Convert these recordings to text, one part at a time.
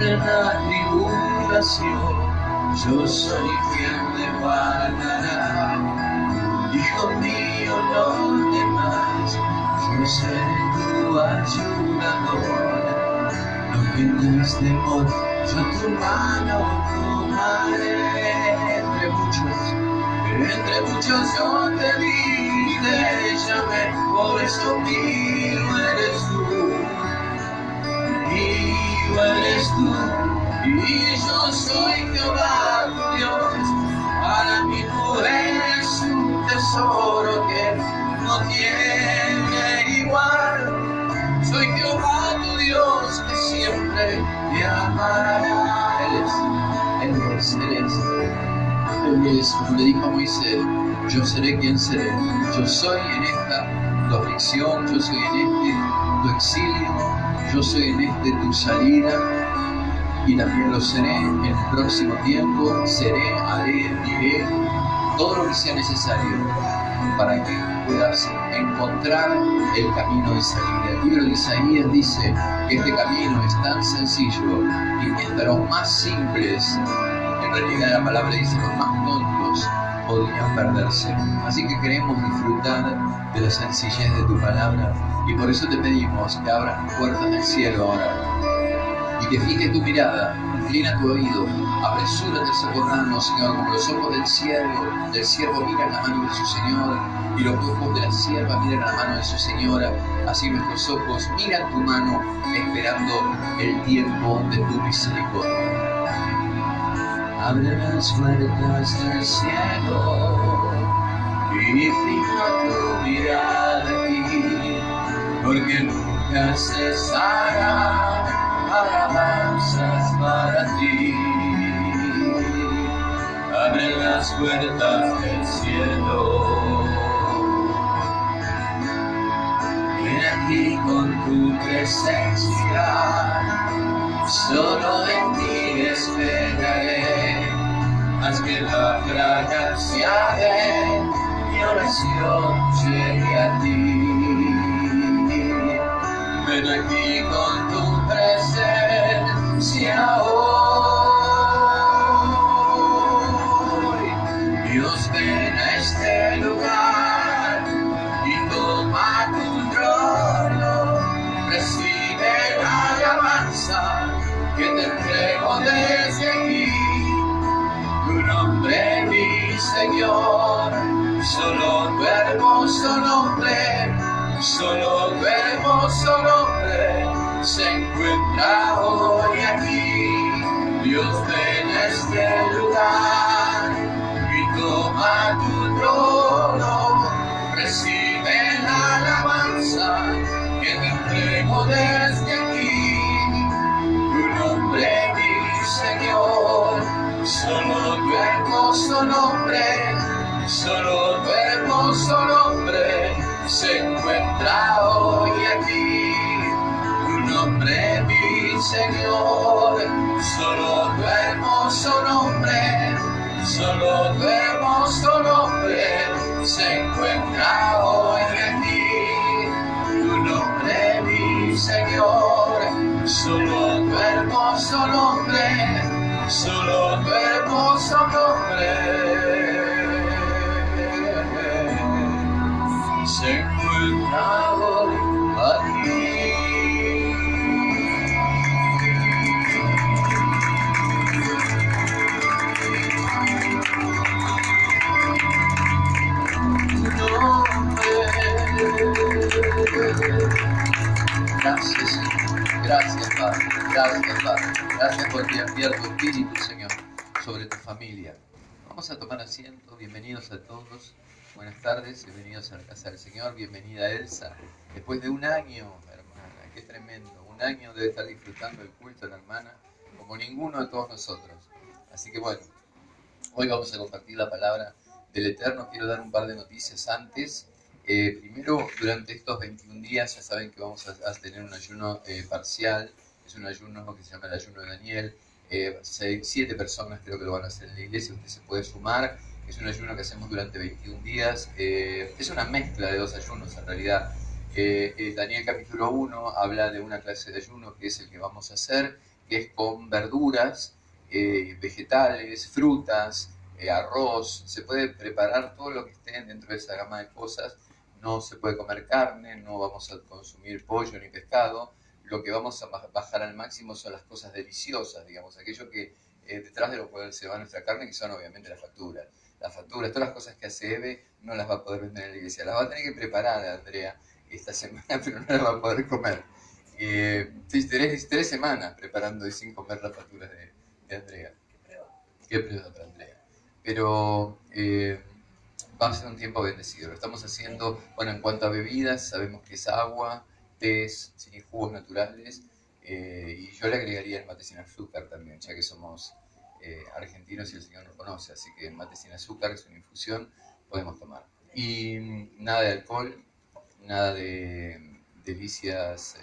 de la tribulación, yo soy quien le guardará. Hijo mío, no temas, yo seré tu ayudador. No tengas temor, yo tu mano tomaré. Entre muchos yo te vi, te llamé, por eso mío eres tú. Mío eres tú, y yo soy Jehová tu Dios. Para mí tú eres un tesoro que no tiene igual. Soy Jehová tu Dios que siempre te amará. Él es, como le dijo a Moisés, yo seré quien seré. Yo soy en esta tu aflicción, yo soy en este tu exilio, yo soy en este tu salida, y también lo seré en el próximo tiempo. Seré, haré, diré todo lo que sea necesario para que puedas encontrar el camino de salida. El libro de Isaías dice que este camino es tan sencillo y mientras los más simples, en realidad la palabra dice los más tontos, podrían perderse. Así que queremos disfrutar de la sencillez de tu palabra, y por eso te pedimos que abras las puertas del cielo ahora y que fijes tu mirada, inclina tu oído, apresúrate a socorrernos, Señor, como los ojos del siervo miran la mano de su Señor y los ojos de la sierva miran la mano de su señora. Así nuestros ojos miran tu mano, esperando el tiempo de tu misericordia. Abre las puertas del cielo y fija tu mirada aquí, porque nunca cesará alabanzas para ti. Abre las puertas del cielo, ven aquí con tu presencia, solo en ti esperaré. Haz que la fragancia de mi oración llegue a ti. Ven aquí con tu presencia hoy. Dios, ven a este lugar y toma tu trono. Recibe la alabanza que te entrego desde aquí. Tu nombre, mi Señor, solo tu hermoso nombre, solo tu hermoso nombre se encuentra hoy aquí. Dios, ven a este lugar y toma tu trono. Recibe la alabanza que te entrego desde aquí. Tu nombre, mi Señor, solo tu hermoso nombre, solo tu hermoso nombre se encuentra hoy aquí. Tu nombre, mi Señor, solo tu hermoso nombre, solo tu hermoso nombre se encuentra hoy aquí. Tu nombre, mi Señor, solo tu hermoso nombre, solo tu hermoso nombre se encuentra hoy aquí. Gracias, Señor. Gracias, Padre. Gracias, Padre. Gracias por enviar tu Espíritu, Señor, sobre tu familia. Vamos a tomar asiento. Bienvenidos a todos. Buenas tardes. Bienvenidos a la casa del Señor. Bienvenida, Elsa. Después de un año, hermana, qué tremendo. Un año debe estar disfrutando el culto de la hermana como ninguno de todos nosotros. Así que bueno, hoy vamos a compartir la palabra del Eterno. Quiero dar un par de noticias antes. Primero, durante estos 21 días ya saben que vamos a tener un ayuno parcial. Es un ayuno que se llama el ayuno de Daniel. 7 personas creo que lo van a hacer en la iglesia. Usted se puede sumar. Es un ayuno que hacemos durante 21 días. Es una mezcla de 2 ayunos en realidad. Daniel capítulo 1 habla de una clase de ayuno que es el que vamos a hacer. que es con verduras, vegetales, frutas, arroz. Se puede preparar todo lo que esté dentro de esa gama de cosas. No se puede comer carne, no vamos a consumir pollo ni pescado. Lo que vamos a bajar al máximo son las cosas deliciosas, digamos, aquello que detrás de lo cual se va nuestra carne, que son obviamente las facturas. Las facturas, todas las cosas que hace Eve, no las va a poder vender en la iglesia. Las va a tener que preparar Andrea esta semana, pero no las va a poder comer. Tres semanas preparando y sin comer las facturas de Andrea. Qué prueba para Andrea. Pero va a ser un tiempo bendecido. Lo estamos haciendo, bueno, en cuanto a bebidas, sabemos que es agua, tés, sin jugos naturales, y yo le agregaría el mate sin azúcar también, ya que somos argentinos y el Señor nos conoce, así que el mate sin azúcar es una infusión, podemos tomar. Y nada de alcohol, nada de delicias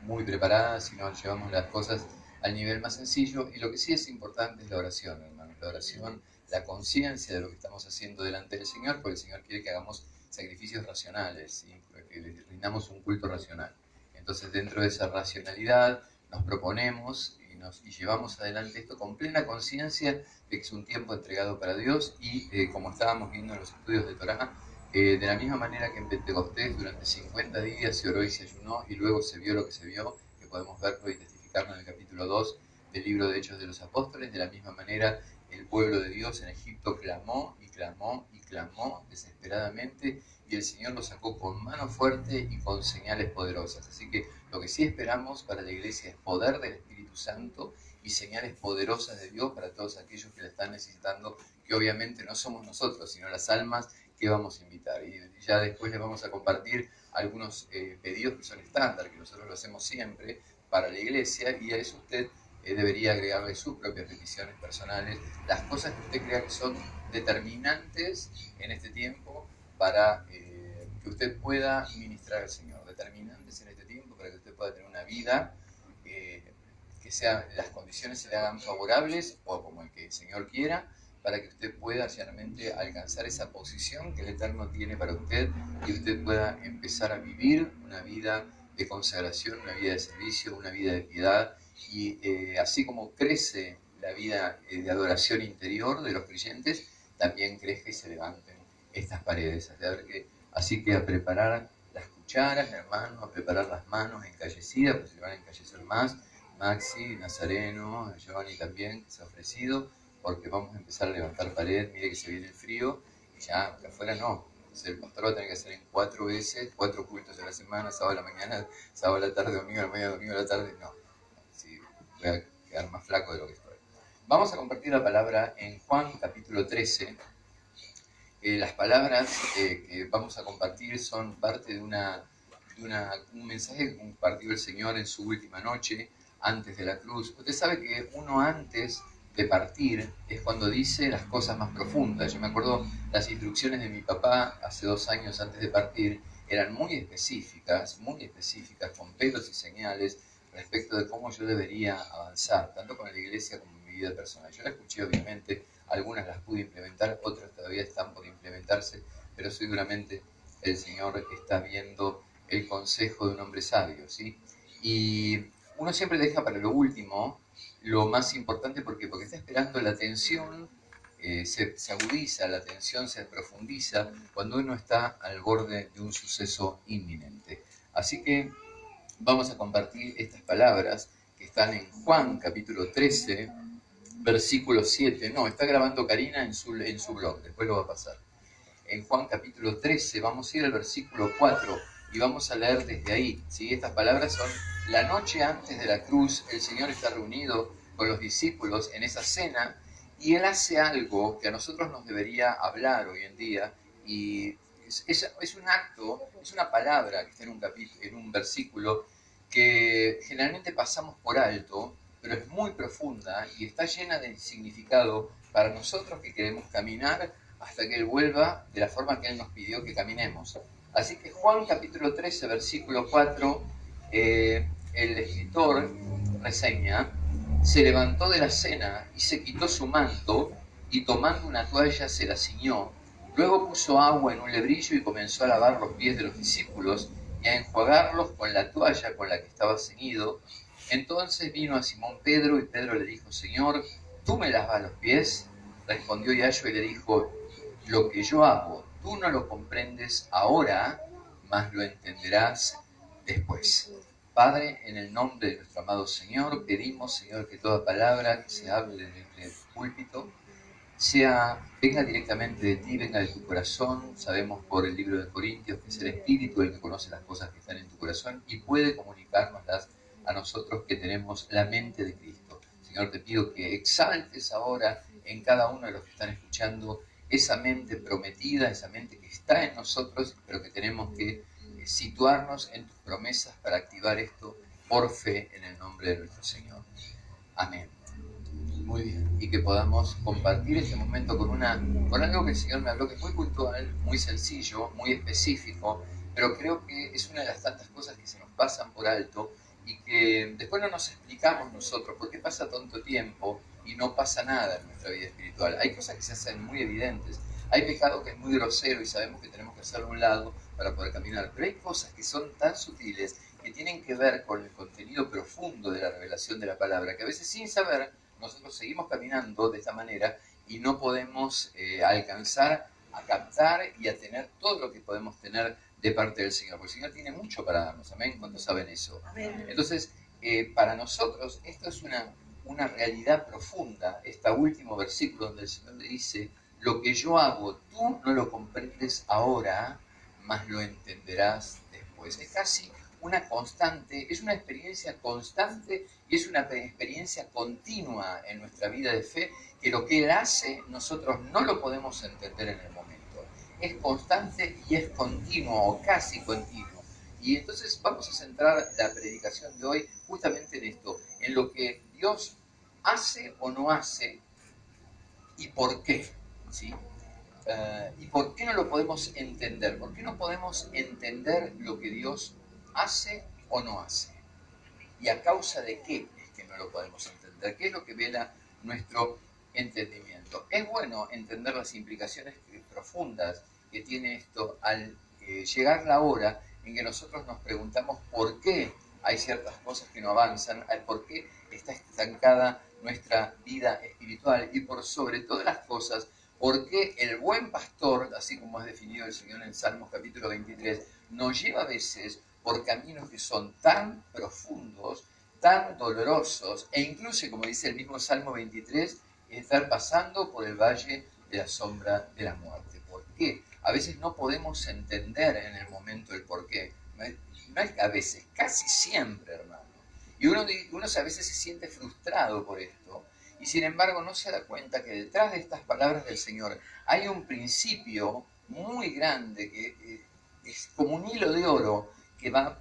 muy preparadas, sino llevamos las cosas al nivel más sencillo. Y lo que sí es importante es la oración, hermanos, la oración, la conciencia de lo que estamos haciendo delante del Señor, porque el Señor quiere que hagamos sacrificios racionales, ¿sí? Que le rindamos un culto racional. Entonces, dentro de esa racionalidad, nos proponemos y llevamos adelante esto con plena conciencia de que es un tiempo entregado para Dios y, como estábamos viendo en los estudios de Torá, de la misma manera que en Pentecostés durante 50 días se oró y se ayunó y luego se vio lo que se vio, que podemos verlo y testificarlo en el capítulo 2 del libro de Hechos de los Apóstoles, de la misma manera el pueblo de Dios en Egipto clamó y clamó y clamó desesperadamente y el Señor lo sacó con mano fuerte y con señales poderosas. Así que lo que sí esperamos para la iglesia es poder del Espíritu Santo y señales poderosas de Dios para todos aquellos que la están necesitando, que obviamente no somos nosotros, sino las almas que vamos a invitar. Y ya después les vamos a compartir algunos pedidos que son estándar, que nosotros lo hacemos siempre para la iglesia, y a eso usted debería agregarle sus propias peticiones personales, las cosas que usted crea que son determinantes en este tiempo para que usted pueda ministrar al Señor, determinantes en este tiempo para que usted pueda tener una vida que las condiciones se le hagan favorables o como el que el Señor quiera, para que usted pueda realmente alcanzar esa posición que el Eterno tiene para usted y usted pueda empezar a vivir una vida de consagración, una vida de servicio, una vida de piedad, y así como crece la vida de adoración interior de los creyentes, también crezca y se levanten estas paredes. Así que a preparar las cucharas, hermano, a preparar las manos encallecidas, pues se van a encallecer más, Maxi, Nazareno, Giovanni también, que se ha ofrecido, porque vamos a empezar a levantar pared. Mire que se viene el frío, y ya, acá afuera no. Entonces el pastor va a tener que hacer en 4 veces, 4 cultos a la semana, sábado a la mañana, sábado a la tarde, domingo a la mañana, domingo a la tarde. No, sí, voy a quedar más flaco de lo que estoy. Vamos a compartir la palabra en Juan capítulo 13. Las palabras que vamos a compartir son parte de un mensaje que compartió el Señor en su última noche, antes de la cruz. Usted sabe que uno antes de partir es cuando dice las cosas más profundas. Yo me acuerdo las instrucciones de mi papá hace 2 años antes de partir eran muy específicas, con pelos y señales respecto de cómo yo debería avanzar, tanto con la iglesia como en mi vida personal. Yo la escuché obviamente, algunas las pude implementar, otras todavía están por implementarse, pero seguramente el Señor está viendo el consejo de un hombre sabio, ¿sí? Y uno siempre deja para lo último lo más importante, porque está esperando la atención, se agudiza, la atención se profundiza cuando uno está al borde de un suceso inminente. Así que vamos a compartir estas palabras que están en Juan capítulo 13, versículo 7. No, está grabando Karina en su blog, después lo va a pasar. En Juan capítulo 13 vamos a ir al versículo 4 y vamos a leer desde ahí, ¿sí? Estas palabras son: la noche antes de la cruz, el Señor está reunido con los discípulos en esa cena y Él hace algo que a nosotros nos debería hablar hoy en día, y es un acto, es una palabra que está en un versículo que generalmente pasamos por alto, pero es muy profunda y está llena de significado para nosotros que queremos caminar hasta que Él vuelva de la forma que Él nos pidió que caminemos. Así que Juan capítulo 13, versículo 4, el escritor reseña: se levantó de la cena y se quitó su manto y tomando una toalla se la ciñó. Luego puso agua en un lebrillo y comenzó a lavar los pies de los discípulos y a enjuagarlos con la toalla con la que estaba ceñido. Entonces vino a Simón Pedro y Pedro le dijo, Señor, ¿tú me lavas los pies? Respondió Yayo y le dijo, lo que yo hago, tú no lo comprendes ahora, mas lo entenderás después. Padre, en el nombre de nuestro amado Señor, pedimos, Señor, que toda palabra que se hable en este púlpito venga directamente de ti, venga de tu corazón. Sabemos por el libro de Corintios que es el Espíritu el que conoce las cosas que están en tu corazón y puede comunicárnoslas a nosotros que tenemos la mente de Cristo. Señor, te pido que exaltes ahora en cada uno de los que están escuchando esa mente prometida, esa mente que está en nosotros, pero que tenemos que situarnos en tus promesas para activar esto por fe en el nombre de nuestro Señor. Amén. Muy bien. Y que podamos compartir este momento con algo que el Señor me habló, que es muy puntual, muy sencillo, muy específico, pero creo que es una de las tantas cosas que se nos pasan por alto y que después no nos explicamos nosotros por qué pasa tanto tiempo y no pasa nada en nuestra vida espiritual. Hay cosas que se hacen muy evidentes. Hay pecado que es muy grosero y sabemos que tenemos que hacerlo a un lado para poder caminar, pero hay cosas que son tan sutiles que tienen que ver con el contenido profundo de la revelación de la palabra, que a veces sin saber nosotros seguimos caminando de esta manera y no podemos alcanzar a captar y a tener todo lo que podemos tener de parte del Señor, porque el Señor tiene mucho para darnos. Amén. ¿Cuántos saben eso? Amén. Entonces, para nosotros esto es una realidad profunda, este último versículo donde el Señor le dice, lo que yo hago, tú no lo comprendes ahora, mas lo entenderás después. Es casi una constante, es una experiencia constante y es una experiencia continua en nuestra vida de fe, que lo que Él hace nosotros no lo podemos entender en el momento. Es constante y es continuo o casi continuo. Y entonces vamos a centrar la predicación de hoy justamente en esto, en lo que Dios hace o no hace y por qué, ¿sí? ¿Y por qué no lo podemos entender? ¿Por qué no podemos entender lo que Dios hace o no hace? ¿Y a causa de qué es que no lo podemos entender? ¿Qué es lo que vela nuestro entendimiento? Es bueno entender las implicaciones profundas que tiene esto al llegar la hora en que nosotros nos preguntamos por qué hay ciertas cosas que no avanzan, por qué está estancada nuestra vida espiritual y por sobre todas las cosas, por qué el buen pastor, así como es definido el Señor en Salmos capítulo 23, nos lleva a veces por caminos que son tan profundos, tan dolorosos, e incluso, como dice el mismo Salmo 23, estar pasando por el valle de la sombra de la muerte. ¿Por qué? A veces no podemos entender en el momento el por qué. No es a veces, casi siempre, hermano. Y uno a veces se siente frustrado por esto, y sin embargo no se da cuenta que detrás de estas palabras del Señor hay un principio muy grande que es como un hilo de oro que va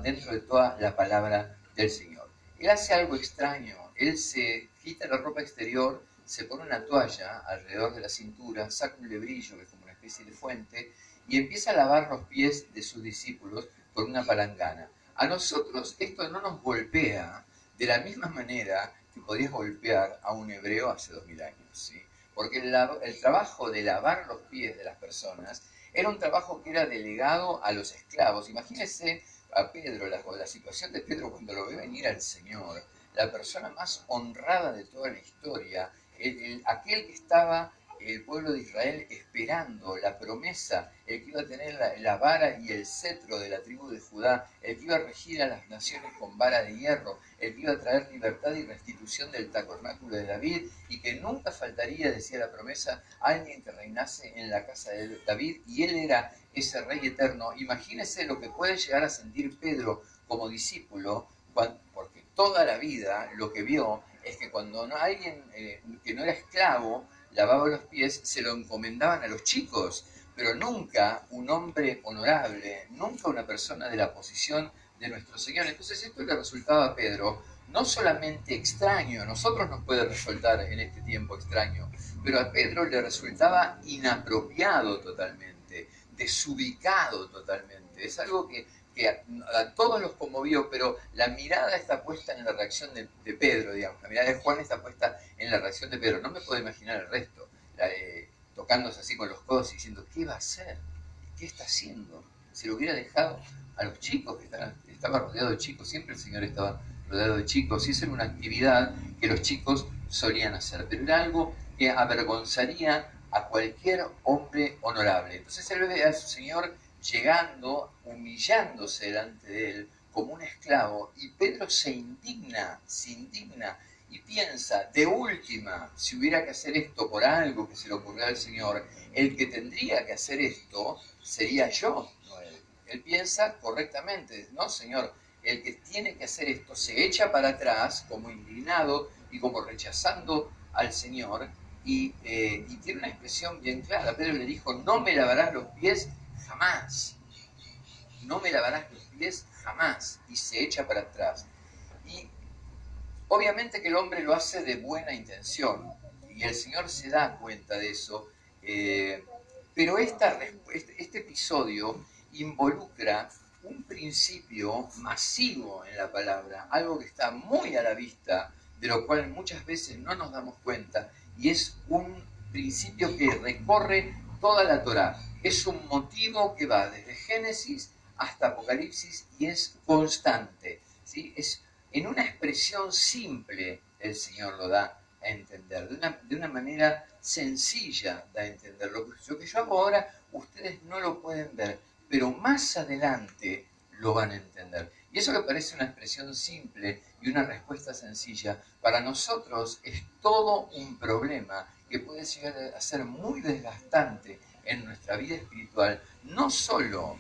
dentro de toda la palabra del Señor. Él hace algo extraño, él se quita la ropa exterior, se pone una toalla alrededor de la cintura, saca un lebrillo que es como una especie de fuente y empieza a lavar los pies de sus discípulos con una palangana. A nosotros esto no nos golpea de la misma manera que podías golpear a un hebreo hace 2000 años, ¿sí? Porque el trabajo de lavar los pies de las personas era un trabajo que era delegado a los esclavos. Imagínense a Pedro, la situación de Pedro cuando lo ve venir al Señor, la persona más honrada de toda la historia, aquel que estaba el pueblo de Israel esperando la promesa, el que iba a tener la vara y el cetro de la tribu de Judá, el que iba a regir a las naciones con vara de hierro, el que iba a traer libertad y restitución del tabernáculo de David, y que nunca faltaría, decía la promesa, alguien que reinase en la casa de David, y él era ese rey eterno. Imagínense lo que puede llegar a sentir Pedro como discípulo, porque toda la vida lo que vio es que cuando alguien que no era esclavo lavaba los pies, se lo encomendaban a los chicos, pero nunca un hombre honorable, nunca una persona de la posición de nuestro Señor. Entonces esto le resultaba a Pedro no solamente extraño, a nosotros nos puede resultar en este tiempo extraño, pero a Pedro le resultaba inapropiado totalmente, desubicado totalmente. Es algo que a todos los conmovió, pero la mirada está puesta en la reacción de Pedro, digamos. La mirada de Juan está puesta en la reacción de Pedro. No me puedo imaginar el resto, tocándose así con los codos y diciendo, ¿qué va a hacer? ¿Qué está haciendo? Si lo hubiera dejado a los chicos, que estaba rodeado de chicos, siempre el Señor estaba rodeado de chicos, y esa era una actividad que los chicos solían hacer, pero era algo que avergonzaría a cualquier hombre honorable. Entonces él ve a su señor llegando, humillándose delante de él como un esclavo, y Pedro se indigna y piensa, de última, si hubiera que hacer esto por algo que se le ocurrió al Señor, el que tendría que hacer esto sería yo, no él. Él piensa correctamente, no, Señor, el que tiene que hacer esto se echa para atrás como indignado y como rechazando al Señor, y tiene una expresión bien clara. Pedro le dijo, no me lavarás los pies jamás, no me lavarás los pies jamás, y se echa para atrás. Y obviamente que el hombre lo hace de buena intención, y el Señor se da cuenta de eso, pero este episodio involucra un principio masivo en la palabra, algo que está muy a la vista, de lo cual muchas veces no nos damos cuenta, y es un principio que recorre toda la Torá. Es un motivo que va desde Génesis hasta Apocalipsis y es constante, ¿sí? Es en una expresión simple el Señor lo da a entender, de una manera sencilla da a entender. Lo que yo hago ahora, ustedes no lo pueden ver, pero más adelante lo van a entender. Y eso que parece una expresión simple y una respuesta sencilla, para nosotros es todo un problema que puede llegar a ser muy desgastante en nuestra vida espiritual, no solo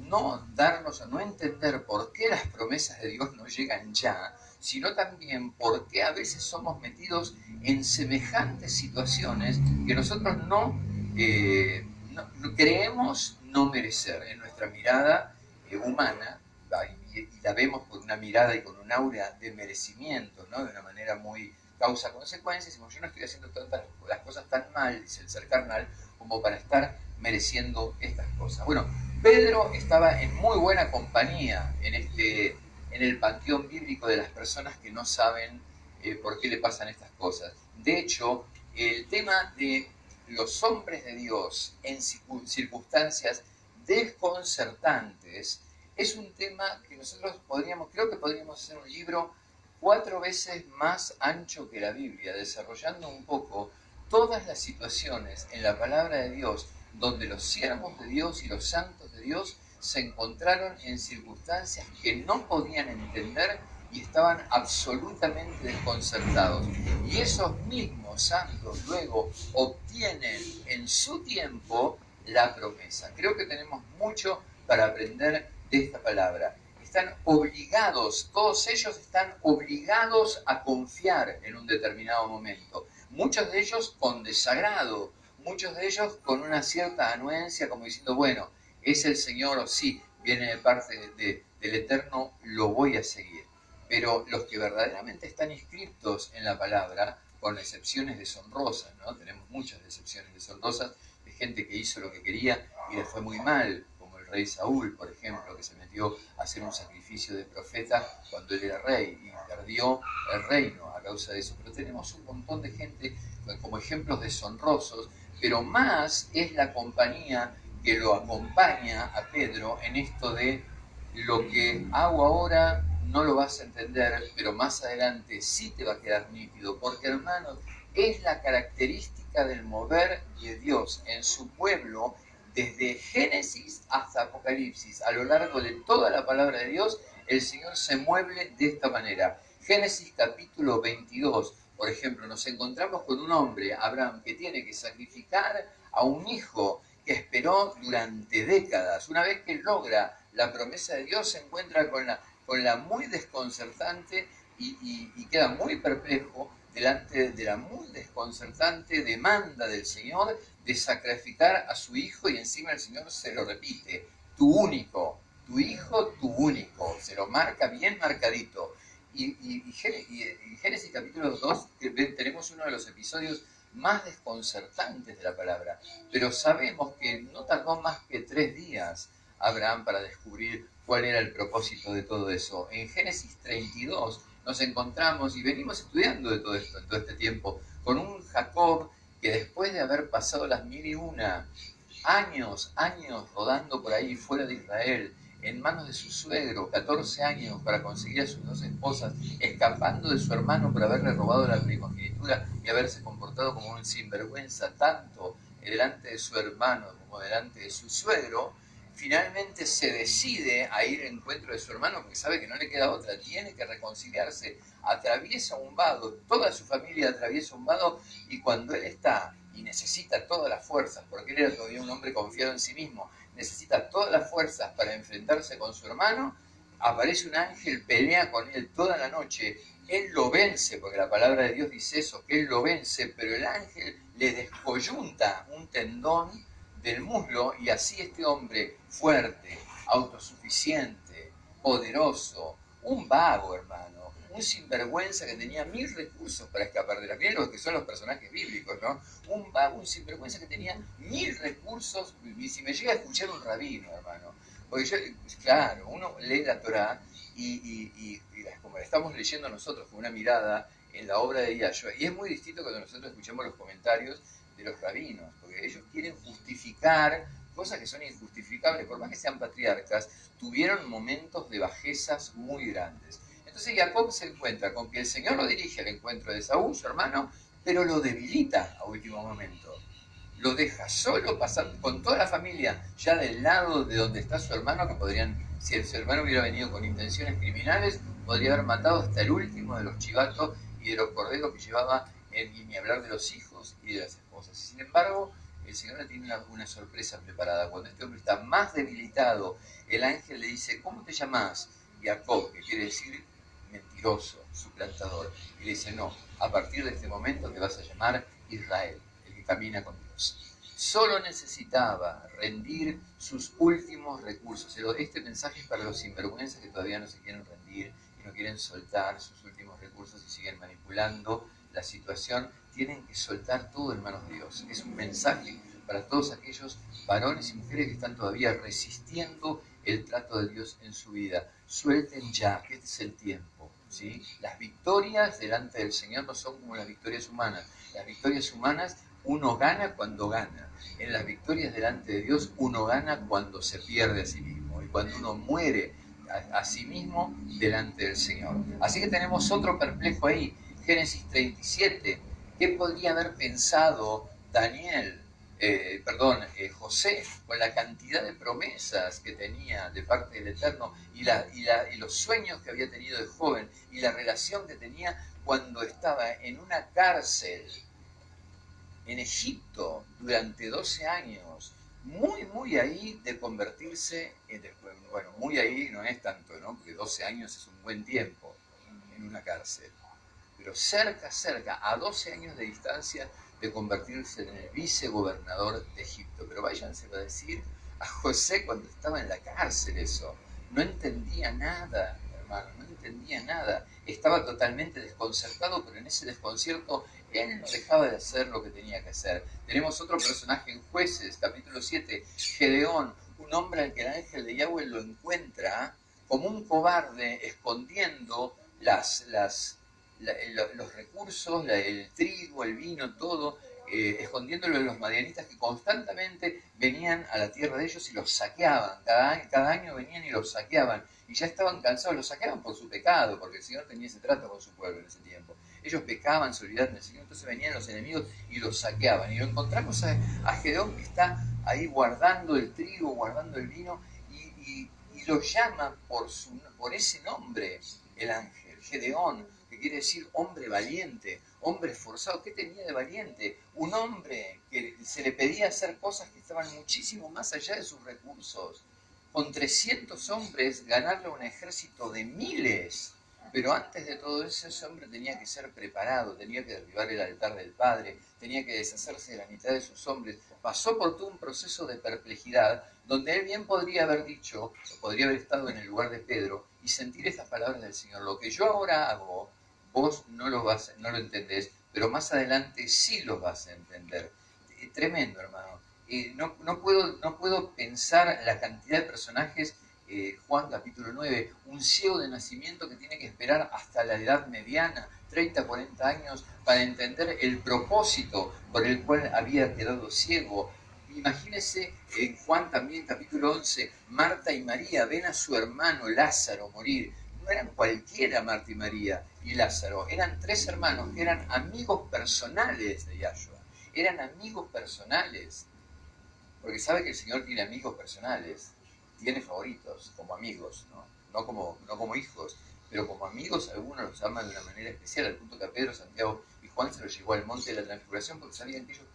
no darnos a no entender por qué las promesas de Dios no llegan ya, sino también por qué a veces somos metidos en semejantes situaciones que nosotros no creemos no merecer en nuestra mirada humana, y la vemos con una mirada y con un aura de merecimiento, ¿no? De una manera muy causa-consecuencia. Decimos, yo no estoy haciendo las cosas tan mal, dice el ser carnal, como para estar mereciendo estas cosas. Bueno, Pedro estaba en muy buena compañía en el panteón bíblico de las personas que no saben por qué le pasan estas cosas. De hecho, el tema de los hombres de Dios en circunstancias desconcertantes es un tema que nosotros creo que podríamos hacer un libro 4 veces más ancho que la Biblia, desarrollando un poco todas las situaciones en la palabra de Dios donde los siervos de Dios y los santos de Dios se encontraron en circunstancias que no podían entender y estaban absolutamente desconcertados. Y esos mismos santos luego obtienen en su tiempo la promesa. Creo que tenemos mucho para aprender de esta palabra. Están obligados, todos ellos están obligados a confiar en un determinado momento. Muchos de ellos con desagrado, muchos de ellos con una cierta anuencia, como diciendo, bueno, es el Señor o sí, viene de parte del Eterno, lo voy a seguir. Pero los que verdaderamente están inscritos en la palabra, con excepciones deshonrosas, ¿no? Tenemos muchas excepciones deshonrosas de gente que hizo lo que quería y le fue muy mal, como el rey Saúl, por ejemplo, que se metió a hacer un sacrificio de profeta cuando él era rey y perdió el reino a causa de eso. Pero tenemos un montón de gente como ejemplos deshonrosos, pero más es la compañía que lo acompaña a Pedro en esto de lo que hago ahora no lo vas a entender, pero más adelante sí te va a quedar nítido, porque hermanos, es la característica del mover de Dios en su pueblo desde Génesis hasta Apocalipsis. A lo largo de toda la palabra de Dios, el Señor se mueve de esta manera. Génesis capítulo 22, por ejemplo, nos encontramos con un hombre, Abraham, que tiene que sacrificar a un hijo que esperó durante décadas. Una vez que logra la promesa de Dios, se encuentra con la muy desconcertante y queda muy perplejo delante de la muy desconcertante demanda del Señor de sacrificar a su hijo, y encima el Señor se lo repite, tu único, tu hijo, tu único, se lo marca bien marcadito. Y en Génesis capítulo 2 tenemos uno de los episodios más desconcertantes de la palabra, pero sabemos que no tardó más que 3 días Abraham para descubrir cuál era el propósito de todo eso. En Génesis 32 nos encontramos, y venimos estudiando de todo esto en todo este tiempo, con un Jacob que después de haber pasado las 1001 años rodando por ahí fuera de Israel, en manos de su suegro, 14 años para conseguir a sus 2 esposas, escapando de su hermano por haberle robado la primogenitura y haberse comportado como un sinvergüenza tanto delante de su hermano como delante de su suegro, finalmente se decide a ir en encuentro de su hermano porque sabe que no le queda otra, tiene que reconciliarse, atraviesa un vado, toda su familia atraviesa un vado, y cuando él está y necesita todas las fuerzas, porque él era todavía un hombre confiado en sí mismo, necesita todas las fuerzas para enfrentarse con su hermano, aparece un ángel, pelea con él toda la noche, él lo vence, porque la palabra de Dios dice eso, que él lo vence, pero el ángel le descoyunta un tendón del muslo, y así este hombre fuerte, autosuficiente, poderoso, un vago, hermano, un sinvergüenza que tenía 1000 recursos para escapar de la piel, los que son los personajes bíblicos, ¿no? Un vago, un sinvergüenza que tenía 1000 recursos, y si me llega a escuchar un rabino, hermano, porque yo, claro, uno lee la Torá y como la estamos leyendo nosotros con una mirada en la obra de Yahshua, y es muy distinto cuando nosotros escuchamos los comentarios de los rabinos, porque ellos quieren justificar cosas que son injustificables, por más que sean patriarcas, tuvieron momentos de bajezas muy grandes. Entonces Jacob se encuentra con que el Señor lo dirige al encuentro de Saúl, su hermano, pero lo debilita a último momento. Lo deja solo, pasando con toda la familia, ya del lado de donde está su hermano, que podrían, si su hermano hubiera venido con intenciones criminales, podría haber matado hasta el último de los chivatos y de los corderos que llevaba, y ni hablar de los hijos y de las esposas. Sin embargo, el Señor le tiene una sorpresa preparada. Cuando este hombre está más debilitado, el ángel le dice: ¿cómo te llamas? Jacob, que quiere decir mentiroso, suplantador. Y le dice: no, a partir de este momento te vas a llamar Israel, el que camina con Dios. Solo necesitaba rendir sus últimos recursos. Este mensaje es para los sinvergüenzas que todavía no se quieren rendir y no quieren soltar sus últimos recursos y siguen manipulando la situación. Tienen que soltar todo en manos de Dios. Es un mensaje para todos aquellos varones y mujeres que están todavía resistiendo el trato de Dios en su vida. Suelten ya, que este es el tiempo, ¿sí? Las victorias delante del Señor no son como las victorias humanas. Las victorias humanas uno gana cuando gana. En las victorias delante de Dios uno gana cuando se pierde a sí mismo y cuando uno muere a sí mismo delante del Señor. Así que tenemos otro perplejo ahí. Génesis 37. ¿Qué podría haber pensado José, con la cantidad de promesas que tenía de parte del Eterno y los sueños que había tenido de joven y la relación que tenía cuando estaba en una cárcel en Egipto durante 12 años, muy ahí de convertirse, bueno, muy ahí no es tanto, ¿no? Porque 12 años es un buen tiempo en una cárcel, pero cerca, a 12 años de distancia de convertirse en el vicegobernador de Egipto. Pero váyanse a decir a José cuando estaba en la cárcel eso. No entendía nada, hermano, no entendía nada. Estaba totalmente desconcertado, pero en ese desconcierto él no dejaba de hacer lo que tenía que hacer. Tenemos otro personaje en Jueces, capítulo 7, Gedeón, un hombre al que el ángel de Yahweh lo encuentra como un cobarde, escondiendo los recursos, el trigo, el vino, todo, escondiéndolo de los madianitas que constantemente venían a la tierra de ellos y los saqueaban. Cada año venían y los saqueaban. Y ya estaban cansados, los saqueaban por su pecado, porque el Señor tenía ese trato con su pueblo en ese tiempo. Ellos pecaban, se olvidaron del Señor, entonces venían los enemigos y los saqueaban. Y lo encontramos a Gedeón, que está ahí guardando el trigo, guardando el vino, y lo llama por ese nombre el ángel, Gedeón, que quiere decir hombre valiente, hombre esforzado. ¿Qué tenía de valiente? Un hombre que se le pedía hacer cosas que estaban muchísimo más allá de sus recursos. Con 300 hombres ganarle a un ejército de miles. Pero antes de todo eso, ese hombre tenía que ser preparado, tenía que derribar el altar del padre, tenía que deshacerse de la mitad de sus hombres. Pasó por todo un proceso de perplejidad, donde él bien podría haber dicho, podría haber estado en el lugar de Pedro y sentir estas palabras del Señor: lo que yo ahora hago, vos no lo entendés, pero más adelante sí lo vas a entender. Tremendo, hermano. No puedo pensar la cantidad de personajes. Juan capítulo 9, un ciego de nacimiento que tiene que esperar hasta la edad mediana, 30, 40 años, para entender el propósito por el cual había quedado ciego. Imagínense en Juan también, capítulo 11, Marta y María ven a su hermano Lázaro morir. No eran cualquiera Marta y María y Lázaro, eran tres hermanos que eran amigos personales de Yahshua. Eran amigos personales, porque sabe que el Señor tiene amigos personales, tiene favoritos como amigos, no como hijos, pero como amigos algunos los aman de una manera especial, al punto que a Pedro, Santiago y Juan se los llevó al monte de la transfiguración porque sabían que ellos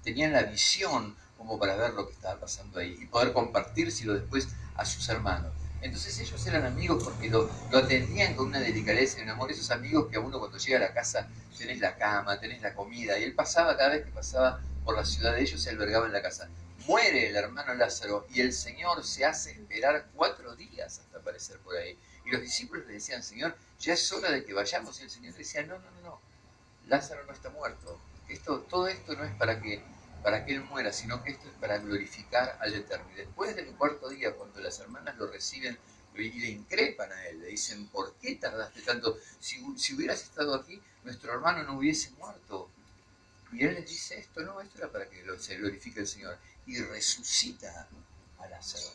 tenían la visión como para ver lo que estaba pasando ahí y poder compartírselo después a sus hermanos. Entonces ellos eran amigos porque lo atendían con una delicadeza y un amor. Esos amigos que a uno cuando llega a la casa tenés la cama, tenés la comida, y él pasaba, cada vez que pasaba por la ciudad de ellos, se albergaba en la casa. Muere el hermano Lázaro y el Señor se hace esperar 4 días hasta aparecer por ahí. Y los discípulos le decían, Señor, ya es hora de que vayamos. Y el Señor decía, no, Lázaro no está muerto. Todo esto no es para que él muera, sino que esto es para glorificar al Eterno. Y después del 4.º día, cuando las hermanas lo reciben y le increpan a él, le dicen, ¿por qué tardaste tanto? Si hubieras estado aquí, nuestro hermano no hubiese muerto. Y él les dice, esto era para que se glorifique el Señor. Y resucita a Lázaro.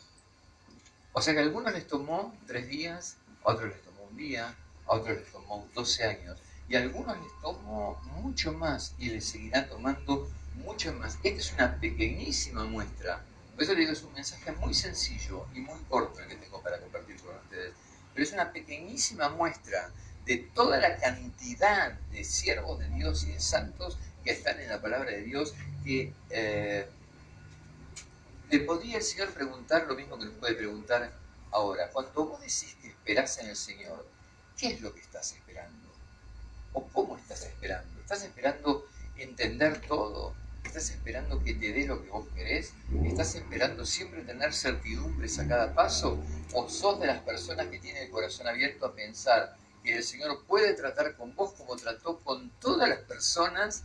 O sea que a algunos les tomó 3 días, a otros les tomó 1 día, a otros les tomó 12 años. Y a algunos les tomó mucho más y les seguirá tomando mucho más. Esta es una pequeñísima muestra. Por eso les digo, es un mensaje muy sencillo y muy corto el que tengo para compartir con ustedes. Pero es una pequeñísima muestra de toda la cantidad de siervos de Dios y de santos que están en la palabra de Dios, que le podría el Señor preguntar lo mismo que nos puede preguntar ahora. Cuando vos decís que esperás en el Señor, ¿qué es lo que estás esperando? ¿O cómo estás esperando? ¿Estás esperando entender todo? ¿Estás esperando que te dé lo que vos querés? ¿Estás esperando siempre tener certidumbres a cada paso? ¿O sos de las personas que tienen el corazón abierto a pensar que el Señor puede tratar con vos como trató con todas las personas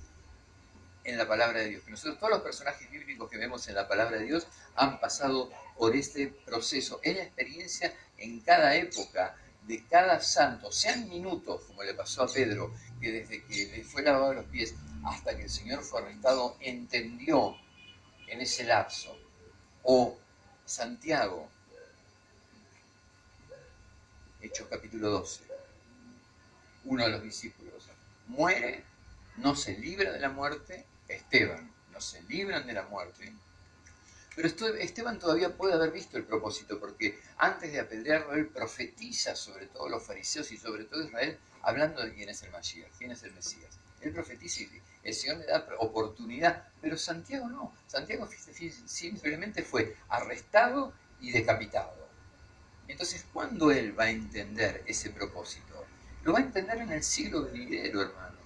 en la palabra de Dios? Que nosotros, todos los personajes bíblicos que vemos en la palabra de Dios, han pasado por este proceso. Es la experiencia en cada época de cada santo, sean minutos, como le pasó a Pedro, que desde que le fue lavado los pies hasta que el Señor fue arrestado, entendió en ese lapso. O Santiago, Hechos capítulo 12, uno de los discípulos, muere, no se libra de la muerte. Esteban, no se libran de la muerte. Pero Esteban todavía puede haber visto el propósito, porque antes de apedrearlo, él profetiza sobre todos los fariseos y sobre todo Israel, hablando de quién es el Mashiach, quién es el Mesías. Él profetiza y el Señor le da oportunidad, pero Santiago no. Santiago simplemente fue arrestado y decapitado. Entonces, ¿cuándo él va a entender ese propósito? Lo va a entender en el siglo venidero, hermano.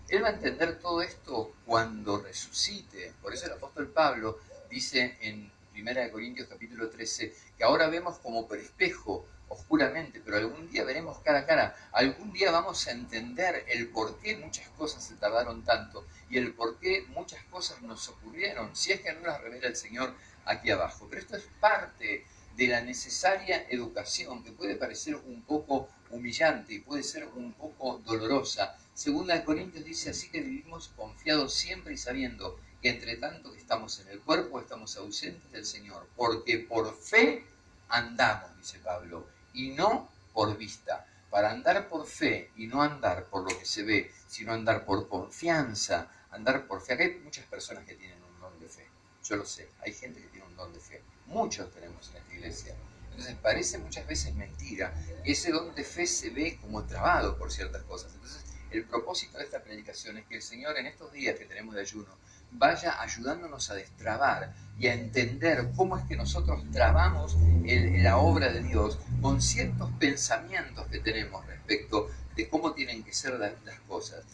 Él va a entender todo esto cuando resucite. Por eso el apóstol Pablo dice en 1 Corintios capítulo 13 que ahora vemos como por espejo, oscuramente, pero algún día veremos cara a cara. Algún día vamos a entender el por qué muchas cosas se tardaron tanto y el por qué muchas cosas nos ocurrieron, si es que no las revela el Señor aquí abajo. Pero esto es parte de la necesaria educación, que puede parecer un poco humillante y puede ser un poco dolorosa. Segunda de Corintios dice, así que vivimos confiados siempre y sabiendo que entre tanto que estamos en el cuerpo, estamos ausentes del Señor, porque por fe andamos, dice Pablo, y no por vista. Para andar por fe y no andar por lo que se ve, sino andar por confianza, andar por fe. Acá hay muchas personas que tienen un don de fe, yo lo sé, hay gente que tiene un don de fe, muchos tenemos en esta iglesia. Entonces parece muchas veces mentira, ese don de fe se ve como trabado por ciertas cosas. Entonces el propósito de esta predicación es que el Señor en estos días que tenemos de ayuno vaya ayudándonos a destrabar y a entender cómo es que nosotros trabamos la obra de Dios con ciertos pensamientos que tenemos respecto de cómo tienen que ser las cosas.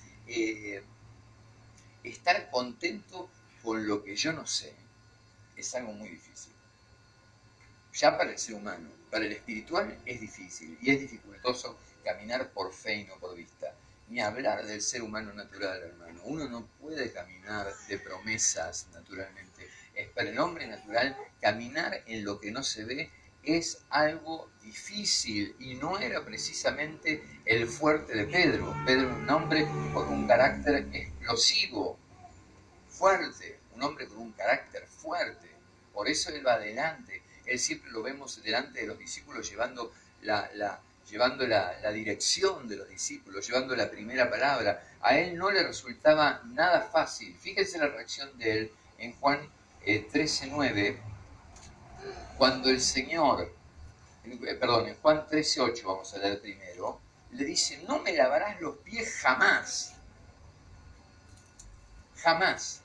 Estar contento con lo que yo no sé es algo muy difícil. Ya para el ser humano, para el espiritual es difícil y es dificultoso caminar por fe y no por vista. Ni hablar del ser humano natural, hermano. Uno no puede caminar de promesas naturalmente. Es para el hombre natural caminar en lo que no se ve es algo difícil y no era precisamente el fuerte de Pedro. Pedro era un hombre con un carácter explosivo, fuerte, un hombre con un carácter fuerte. Por eso él va adelante. Él siempre lo vemos delante de los discípulos llevando la dirección de los discípulos, llevando la primera palabra. A él no le resultaba nada fácil. Fíjense la reacción de él en Juan 13:9, cuando el Señor, en Juan 13:8 vamos a leer primero, le dice, no me lavarás los pies jamás. Jamás.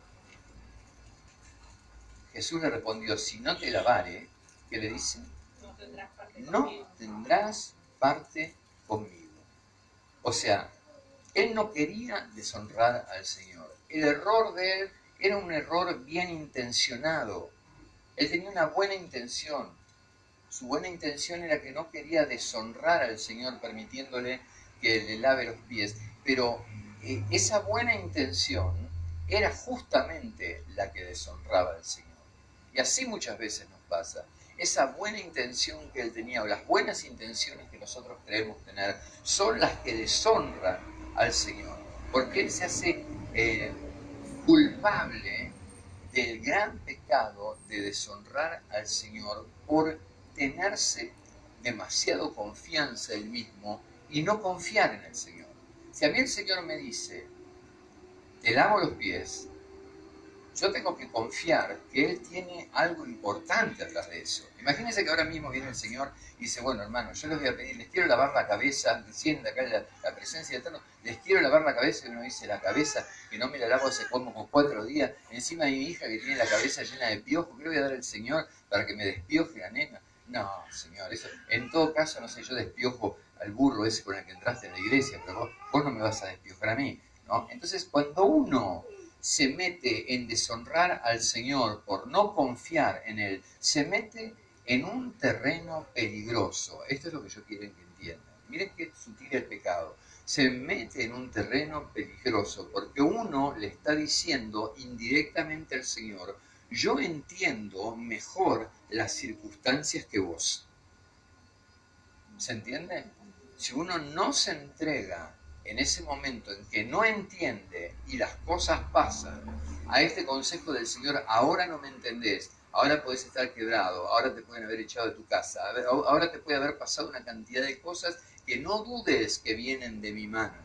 Jesús le respondió, si no te lavare, ¿qué le dice? No tendrás parte conmigo. O sea, él no quería deshonrar al Señor. El error de él era un error bien intencionado. Él tenía una buena intención. Su buena intención era que no quería deshonrar al Señor permitiéndole que le lave los pies. Pero esa buena intención era justamente la que deshonraba al Señor. Y así muchas veces nos pasa. Esa buena intención que él tenía, o las buenas intenciones que nosotros creemos tener, son las que deshonran al Señor. Porque él se hace culpable del gran pecado de deshonrar al Señor por tenerse demasiado confianza él mismo y no confiar en el Señor. Si a mí el Señor me dice, te lavo los pies, yo tengo que confiar que Él tiene algo importante atrás de eso. Imagínense que ahora mismo viene el Señor y dice, bueno, hermano, yo les voy a pedir, les quiero lavar la cabeza, desciende acá la presencia de Eterno, les quiero lavar la cabeza, y uno dice, la cabeza, que no me la lavo hace como 4 días, encima de mi hija que tiene la cabeza llena de piojos, ¿qué le voy a dar al Señor para que me despioje la nena? No, Señor, eso, en todo caso, no sé, yo despiojo al burro ese con el que entraste en la iglesia, pero vos no me vas a despiojar a mí, ¿no? Entonces, cuando uno se mete en deshonrar al Señor por no confiar en Él, se mete en un terreno peligroso. Esto es lo que yo quiero que entiendan. Miren qué sutil el pecado. Se mete en un terreno peligroso porque uno le está diciendo indirectamente al Señor, yo entiendo mejor las circunstancias que vos. ¿Se entiende? Si uno no se entrega en ese momento en que no entiende y las cosas pasan, a este consejo del Señor, ahora no me entendés, ahora podés estar quebrado, ahora te pueden haber echado de tu casa, ahora te puede haber pasado una cantidad de cosas que no dudes que vienen de mi mano,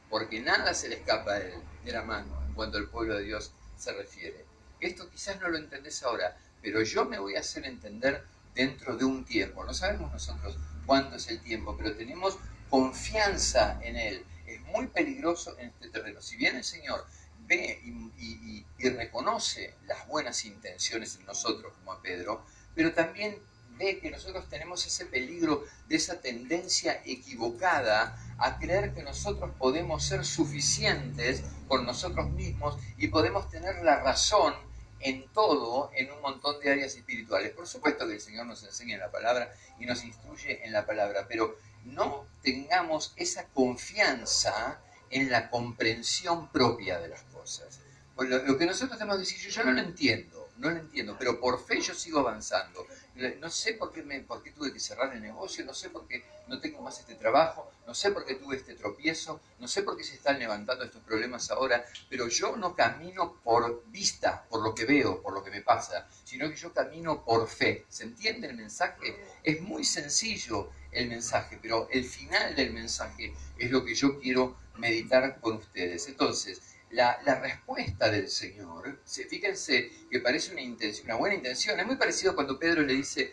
porque nada se le escapa de la mano en cuanto al pueblo de Dios se refiere. Esto quizás no lo entendés ahora, pero yo me voy a hacer entender dentro de un tiempo. No sabemos nosotros cuándo es el tiempo, pero tenemos confianza en Él. Es muy peligroso en este terreno. Si bien el Señor ve y reconoce las buenas intenciones en nosotros, como a Pedro, pero también ve que nosotros tenemos ese peligro de esa tendencia equivocada a creer que nosotros podemos ser suficientes con nosotros mismos y podemos tener la razón en todo, en un montón de áreas espirituales. Por supuesto que el Señor nos enseña en la palabra y nos instruye en la palabra, pero no tengamos esa confianza en la comprensión propia de las cosas. Pues lo que nosotros tenemos que decir, yo no lo entiendo, pero por fe yo sigo avanzando. No sé por qué tuve que cerrar el negocio, no sé por qué no tengo más este trabajo, no sé por qué tuve este tropiezo, no sé por qué se están levantando estos problemas ahora, pero yo no camino por vista, por lo que veo, por lo que me pasa, sino que yo camino por fe. ¿Se entiende el mensaje? Es muy sencillo el mensaje, pero el final del mensaje es lo que yo quiero meditar con ustedes. Entonces, la respuesta del Señor, fíjense que parece una buena intención, es muy parecido cuando Pedro le dice,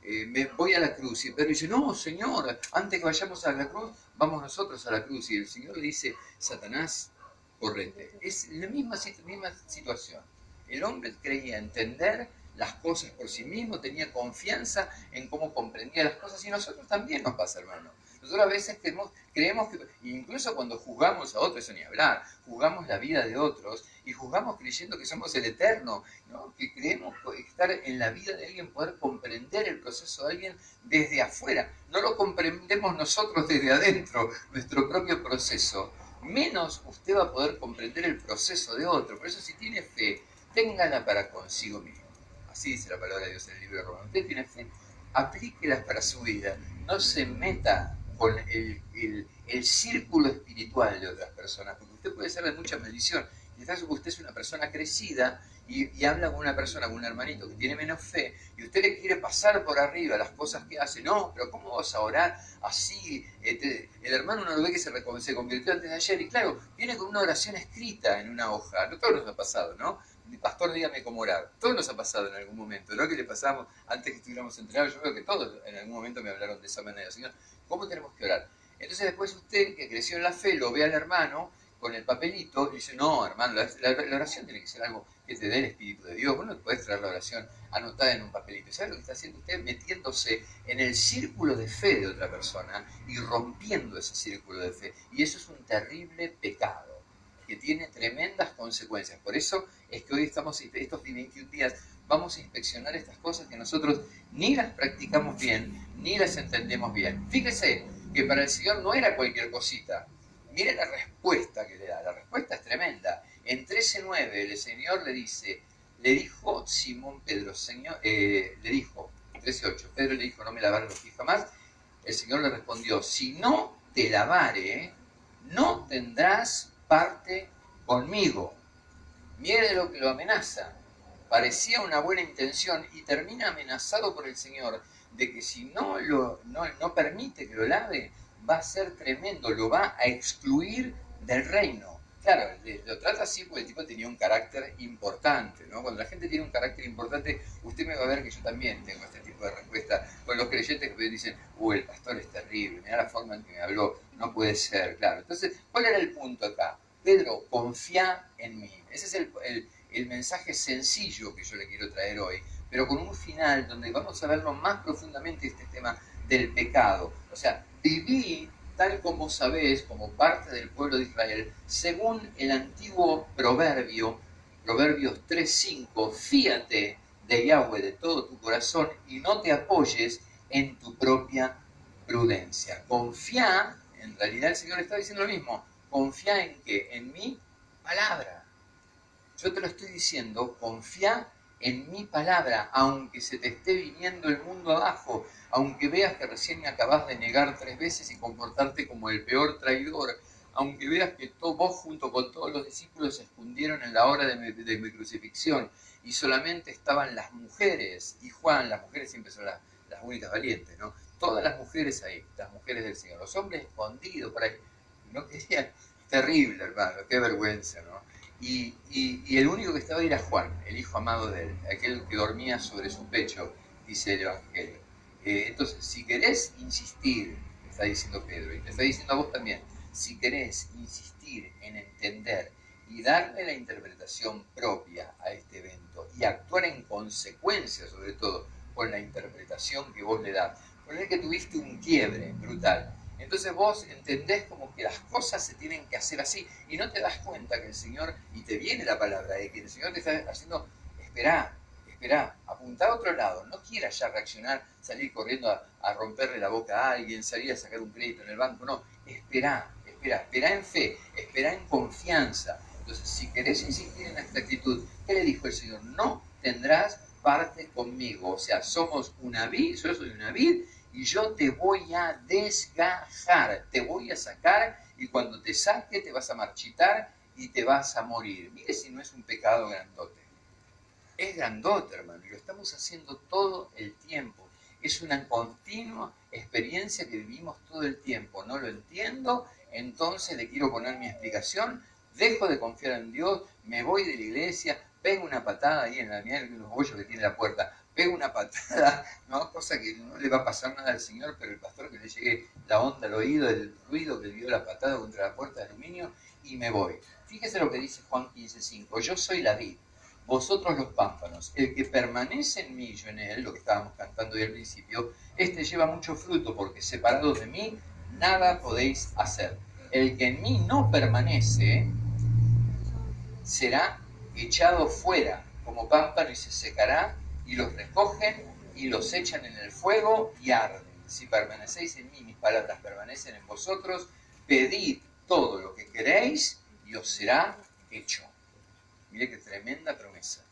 me voy a la cruz, y Pedro dice, no, Señor, antes que vayamos a la cruz, vamos nosotros a la cruz, y el Señor le dice, Satanás, correte. Es la misma situación. El hombre creía entender las cosas por sí mismo, tenía confianza en cómo comprendía las cosas, y nosotros también nos pasa, hermano. Nosotros a veces creemos que, incluso cuando juzgamos a otros, eso ni hablar, juzgamos la vida de otros y juzgamos creyendo que somos el eterno, ¿no? Que creemos estar en la vida de alguien, poder comprender el proceso de alguien desde afuera. No lo comprendemos nosotros desde adentro, nuestro propio proceso. Menos usted va a poder comprender el proceso de otro. Por eso, si tiene fe, téngala para consigo mismo. Así dice la palabra de Dios en el libro de Romanos. Usted tiene fe, aplíquelas para su vida. No se meta con el círculo espiritual de otras personas, porque usted puede ser de mucha maldición. Quizás usted es una persona crecida y habla con una persona, con un hermanito que tiene menos fe, y usted le quiere pasar por arriba las cosas que hace. No, pero ¿cómo vas a orar así? El hermano uno lo ve que se convirtió antes de ayer, y claro, viene con una oración escrita en una hoja. No, todo nos ha pasado, ¿no? Pastor, dígame cómo orar. Todo nos ha pasado en algún momento, ¿no? Que le pasamos antes que estuviéramos entrenados. Yo creo que todos en algún momento me hablaron de esa manera. Señor, ¿cómo tenemos que orar? Entonces después usted, que creció en la fe, lo ve al hermano con el papelito y dice, no, hermano, la oración tiene que ser algo que te dé el Espíritu de Dios. Vos no podés traer la oración anotada en un papelito. ¿Sabe lo que está haciendo usted? Metiéndose en el círculo de fe de otra persona y rompiendo ese círculo de fe. Y eso es un terrible pecado que tiene tremendas consecuencias. Por eso es que hoy estamos, estos 21 días, vamos a inspeccionar estas cosas que nosotros ni las practicamos bien, ni las entendemos bien. Fíjese que para el Señor no era cualquier cosita. Mire la respuesta que le da. La respuesta es tremenda. En 13:9 el Señor le dijo Simón Pedro, Señor, le dijo, 13:8, Pedro le dijo, no me lavaré los pies jamás. El Señor le respondió, si no te lavare, no tendrás parte conmigo. Mire lo que lo amenaza. Parecía una buena intención y termina amenazado por el Señor de que si no permite que lo lave, va a ser tremendo, lo va a excluir del reino. Claro, lo trata así porque el tipo tenía un carácter importante, ¿no? Cuando la gente tiene un carácter importante, usted me va a ver que yo también tengo este tipo de respuesta con los creyentes que dicen, el pastor es terrible, mira la forma en que me habló, no puede ser, claro. Entonces, ¿cuál era el punto acá? Pedro, confía en mí. Ese es el mensaje sencillo que yo le quiero traer hoy, pero con un final donde vamos a verlo más profundamente este tema del pecado. O sea, viví tal como sabés, como parte del pueblo de Israel, según el antiguo proverbio, Proverbios 3:5, fíate de Yahweh de todo tu corazón y no te apoyes en tu propia prudencia. Confía, en realidad el Señor está diciendo lo mismo, confía en qué, en mi palabra. Yo te lo estoy diciendo, confía en mi palabra, aunque se te esté viniendo el mundo abajo, aunque veas que recién me acabas de negar 3 veces y comportarte como el peor traidor, aunque veas que vos junto con todos los discípulos se escondieron en la hora de mi crucifixión y solamente estaban las mujeres, y Juan, las mujeres siempre son las únicas valientes, ¿no? Todas las mujeres ahí, las mujeres del Señor, los hombres escondidos por ahí, no querían, terrible hermano, qué vergüenza, ¿no? Y el único que estaba ahí era Juan, el hijo amado de él, aquel que dormía sobre su pecho, dice el Evangelio. Entonces, si querés insistir, está diciendo Pedro, y te está diciendo a vos también, si querés insistir en entender y darle la interpretación propia a este evento y actuar en consecuencia, sobre todo, con la interpretación que vos le das, ponele que tuviste un quiebre brutal. Entonces vos entendés como que las cosas se tienen que hacer así y no te das cuenta que el Señor, y te viene la palabra, que el Señor te está haciendo, esperá, apuntá a otro lado, no quieras ya reaccionar, salir corriendo a romperle la boca a alguien, salir a sacar un crédito en el banco, no, esperá en fe, esperá en confianza. Entonces, si querés insistir en esta actitud, ¿qué le dijo el Señor? No tendrás parte conmigo, o sea, somos una vid, yo soy una vid, y yo te voy a desgajar, te voy a sacar, y cuando te saque te vas a marchitar y te vas a morir. Mire si no es un pecado grandote. Es grandote, hermano, y lo estamos haciendo todo el tiempo. Es una continua experiencia que vivimos todo el tiempo. No lo entiendo, entonces le quiero poner mi explicación, dejo de confiar en Dios, me voy de la iglesia, pego una patada ahí en los bollos que tiene la puerta, pego una patada, ¿no? Cosa que no le va a pasar nada al Señor, pero el pastor que le llegue la onda al oído, el ruido que le dio la patada contra la puerta de aluminio, y me voy. Fíjese lo que dice Juan 15:5, yo soy la vid, vosotros los pámpanos, el que permanece en mí y yo en él, lo que estábamos cantando hoy al principio, este lleva mucho fruto, porque separados de mí, nada podéis hacer. El que en mí no permanece, será echado fuera como pámpano y se secará, y los recogen y los echan en el fuego y arden. Si permanecéis en mí, mis palabras permanecen en vosotros, pedid todo lo que queréis y os será hecho. Mire qué tremenda promesa,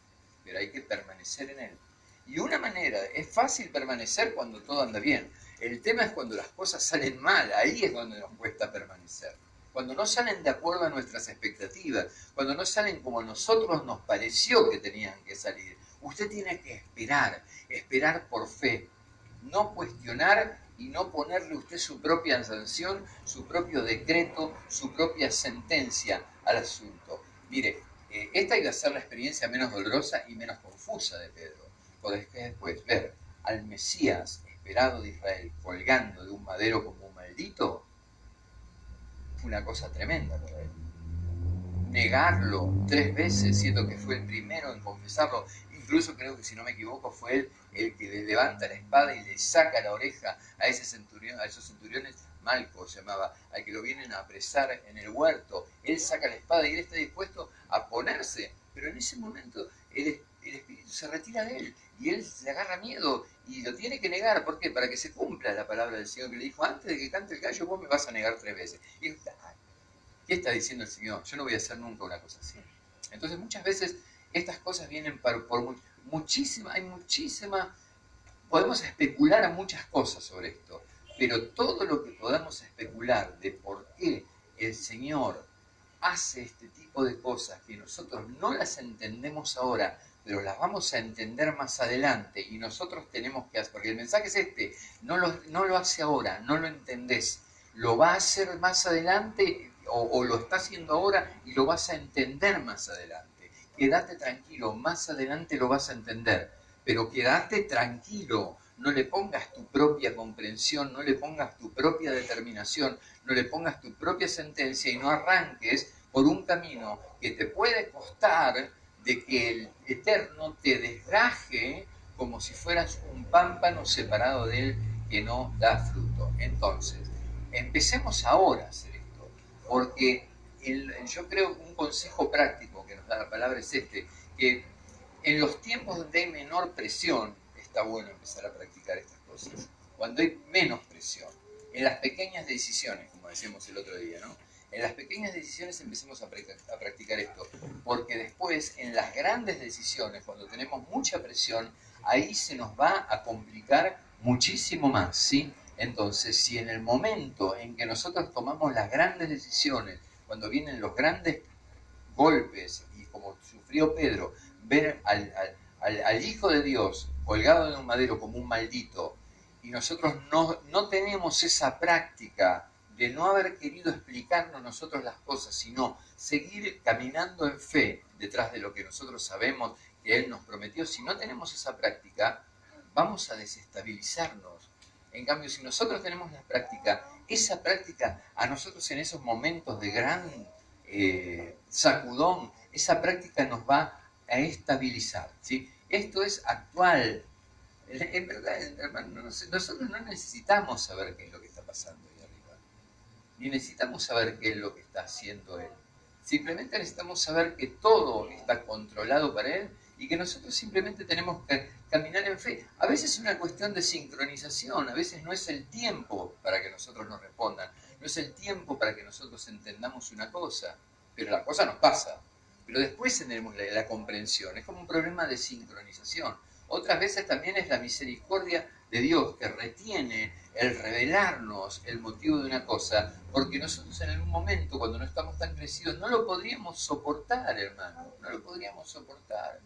pero hay que permanecer en él. Y una manera, es fácil permanecer cuando todo anda bien. El tema es cuando las cosas salen mal, ahí es donde nos cuesta permanecer. cuando no salen de acuerdo a nuestras expectativas, cuando no salen como a nosotros nos pareció que tenían que salir, usted tiene que esperar, esperar por fe, no cuestionar y no ponerle usted su propia sanción, su propio decreto, su propia sentencia al asunto. Mire, esta iba a ser la experiencia menos dolorosa y menos confusa de Pedro. Podés después ver al Mesías esperado de Israel colgando de un madero como un maldito, fue una cosa tremenda para él. Negarlo 3 veces, siendo que fue el primero en confesarlo, incluso creo que si no me equivoco fue él el que le levanta la espada y le saca la oreja a ese centurión, a esos centuriones, Malco se llamaba, al que lo vienen a apresar en el huerto. Él saca la espada y él está dispuesto a ponerse, pero en ese momento el espíritu se retira de él y él le agarra miedo y lo tiene que negar. ¿Por qué? Para que se cumpla la palabra del Señor que le dijo: antes de que cante el gallo vos me vas a negar 3 veces. Y dijo: ¿qué está diciendo el Señor? Yo no voy a hacer nunca una cosa así. Entonces muchas veces estas cosas vienen por muchísima, hay muchísima, podemos especular a muchas cosas sobre esto, pero todo lo que podamos especular de por qué el Señor hace este tipo de cosas que nosotros no las entendemos ahora, pero las vamos a entender más adelante y nosotros tenemos que hacer, porque el mensaje es este: no lo hace ahora, no lo entendés, lo va a hacer más adelante o lo está haciendo ahora y lo vas a entender más adelante. Quédate tranquilo, más adelante lo vas a entender, pero quédate tranquilo, no le pongas tu propia comprensión, no le pongas tu propia determinación, no le pongas tu propia sentencia y no arranques por un camino que te puede costar de que el Eterno te desgaje como si fueras un pámpano separado de él que no da fruto. Entonces, empecemos ahora a hacer esto, porque yo creo que un consejo práctico que nos da la palabra es este, que en los tiempos donde hay menor presión, está bueno empezar a practicar estas cosas. Cuando hay menos presión, en las pequeñas decisiones, como decíamos el otro día, ¿no? En las pequeñas decisiones empecemos a practicar esto, porque después en las grandes decisiones, cuando tenemos mucha presión, ahí se nos va a complicar muchísimo más, ¿sí? Entonces, si en el momento en que nosotros tomamos las grandes decisiones, cuando vienen los grandes golpes, y como sufrió Pedro, ver al Hijo de Dios colgado en un madero como un maldito, y nosotros no tenemos esa práctica de no haber querido explicarnos nosotros las cosas, sino seguir caminando en fe detrás de lo que nosotros sabemos que Él nos prometió. Si no tenemos esa práctica, vamos a desestabilizarnos. En cambio, si nosotros tenemos la práctica, esa práctica a nosotros en esos momentos de gran sacudón, esa práctica nos va a estabilizar, ¿sí? Esto es actual. En verdad, hermano, nosotros no necesitamos saber qué es lo que está pasando ahí arriba, ni necesitamos saber qué es lo que está haciendo Él. Simplemente necesitamos saber que todo está controlado para Él y que nosotros simplemente tenemos que caminar en fe. A veces es una cuestión de sincronización, a veces no es el tiempo para que nosotros nos respondan, no es el tiempo para que nosotros entendamos una cosa, pero la cosa nos pasa. Pero después tendremos la comprensión, es como un problema de sincronización. Otras veces también es la misericordia de Dios que retiene el revelarnos el motivo de una cosa, porque nosotros en algún momento, cuando no estamos tan crecidos, no lo podríamos soportar, hermano, no lo podríamos soportar,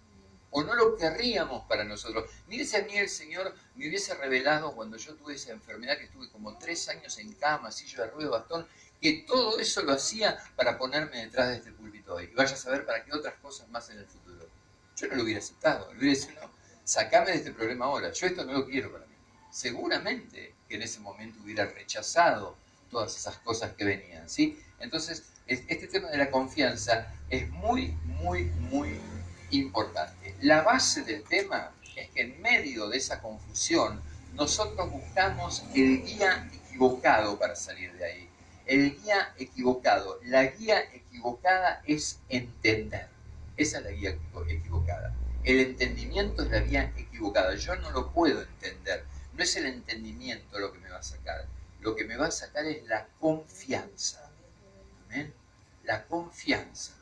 o no lo querríamos para nosotros. Mire si a mí el Señor me hubiese revelado cuando yo tuve esa enfermedad, que estuve como 3 años en cama, silla de ruedas, bastón, que todo eso lo hacía para ponerme detrás de este púlpito hoy, y vaya a saber para qué otras cosas más en el futuro. Yo no lo hubiera aceptado, le hubiera dicho: no, sacame de este problema ahora, yo esto no lo quiero para mí. Seguramente que en ese momento hubiera rechazado todas esas cosas que venían, ¿sí? Entonces, este tema de la confianza es muy, muy, muy importante. La base del tema es que en medio de esa confusión nosotros buscamos el guía equivocado para salir de ahí. El guía equivocado. La guía equivocada es entender. Esa es la guía equivocada. El entendimiento es la guía equivocada. Yo no lo puedo entender. No es el entendimiento lo que me va a sacar. Lo que me va a sacar es la confianza. ¿Amén? La confianza.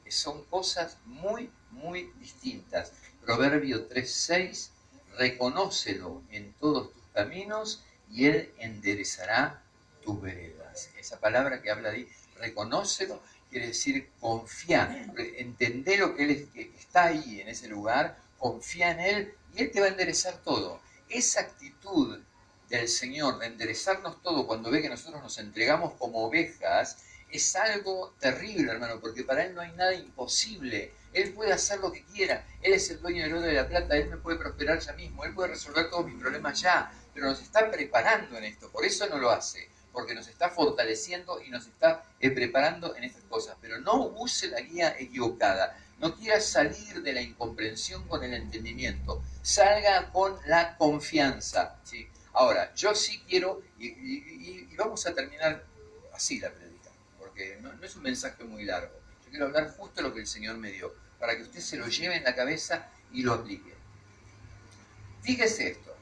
Son cosas muy, muy distintas. Proverbio 3:6, reconócelo en todos tus caminos y Él enderezará tus veredas. Esa palabra que habla ahí, reconócelo, quiere decir confía, entendé lo que Él que está ahí en ese lugar, confía en Él y Él te va a enderezar todo. Esa actitud del Señor de enderezarnos todo cuando ve que nosotros nos entregamos como ovejas es algo terrible, hermano, porque para Él no hay nada imposible. Él puede hacer lo que quiera. Él es el dueño del oro de la plata. Él me puede prosperar ya mismo. Él puede resolver todos mis problemas ya. Pero nos está preparando en esto. Por eso no lo hace. Porque nos está fortaleciendo y nos está preparando en estas cosas. Pero no use la guía equivocada. No quiera salir de la incomprensión con el entendimiento. Salga con la confianza, ¿sí? Ahora, yo sí quiero, y vamos a terminar así la predica, porque no es un mensaje muy largo. Yo quiero hablar justo lo que el Señor me dio, para que usted se lo lleve en la cabeza y lo aplique. Fíjese esto,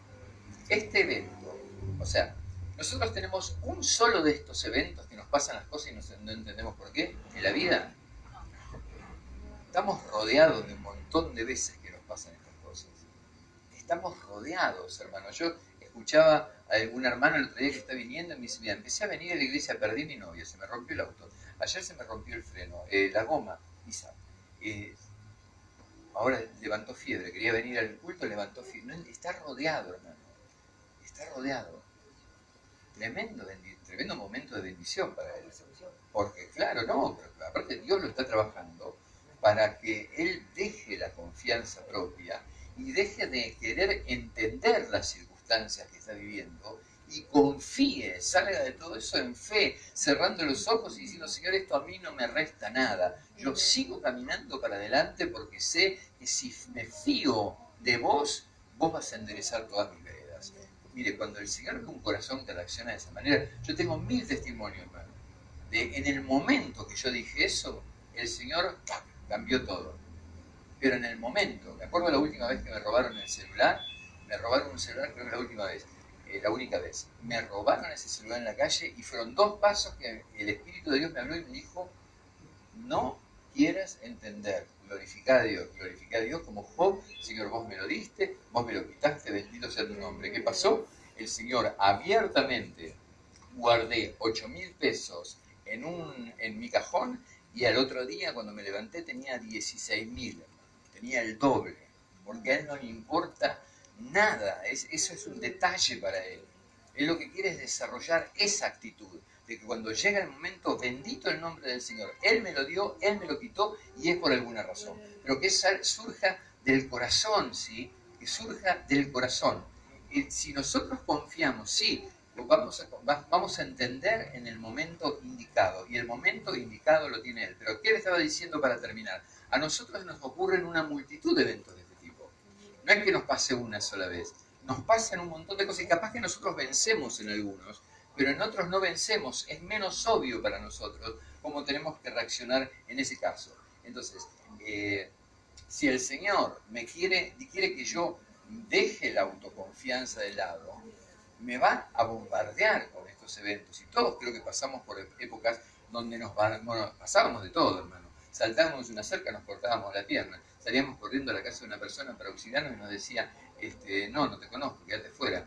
este evento, o sea, nosotros tenemos un solo de estos eventos que nos pasan las cosas y no entendemos por qué en la vida. Estamos rodeados de un montón de veces que nos pasan estas cosas. Estamos rodeados, hermano. Yo escuchaba a un hermano el otro día que está viniendo y me dice, mira, empecé a venir a la iglesia, perdí a mi novia, se me rompió el auto, ayer se me rompió el freno, la goma, quizá. Ahora levantó fiebre, quería venir al culto, levantó fiebre. No, está rodeado, hermano. Está rodeado. Tremendo momento de bendición para él. Porque claro, no, pero aparte Dios lo está trabajando para que él deje la confianza propia y deje de querer entender las circunstancias que está viviendo y confíe, salga de todo eso en fe, cerrando los ojos y diciendo, Señor, esto a mí no me resta nada. Yo sigo caminando para adelante porque sé que si me fío de vos, vos vas a enderezar todas mis veredas. Mire, cuando el Señor ve un corazón que reacciona de esa manera, yo tengo 1000 testimonios, hermano. En el momento que yo dije eso, el Señor cambió todo. Pero en el momento, me acuerdo la última vez que me robaron el celular, me robaron un celular, creo que la última vez, la única vez. Me robaron ese celular en la calle y fueron 2 pasos que el Espíritu de Dios me habló y me dijo, no quieras entender, glorificar a Dios como Job, Señor, vos me lo diste, vos me lo quitaste, bendito sea tu nombre. ¿Qué pasó? El Señor abiertamente guardé 8.000 pesos en mi cajón y al otro día cuando me levanté tenía 16.000, tenía el doble, porque a Él no le importa nada, eso es un detalle para Él. Él lo que quiere es desarrollar esa actitud, de que cuando llega el momento, bendito el nombre del Señor, Él me lo dio, Él me lo quitó y es por alguna razón, pero que surja del corazón, ¿sí? Que surja del corazón. Y si nosotros confiamos, sí, vamos a entender en el momento indicado, y el momento indicado lo tiene Él. Pero ¿qué le estaba diciendo para terminar? A nosotros nos ocurren una multitud de eventos de este tipo. No es que nos pase una sola vez, nos pasan un montón de cosas y capaz que nosotros vencemos en algunos, pero en otros no vencemos. Es menos obvio para nosotros cómo tenemos que reaccionar en ese caso. Entonces, si el Señor quiere que yo deje la autoconfianza de lado, me va a bombardear con estos eventos. Y todos creo que pasamos por épocas donde pasábamos de todo, hermano. Saltábamos una cerca, nos cortábamos la pierna. Salíamos corriendo a la casa de una persona para auxiliarnos y nos decía, no te conozco, quédate fuera.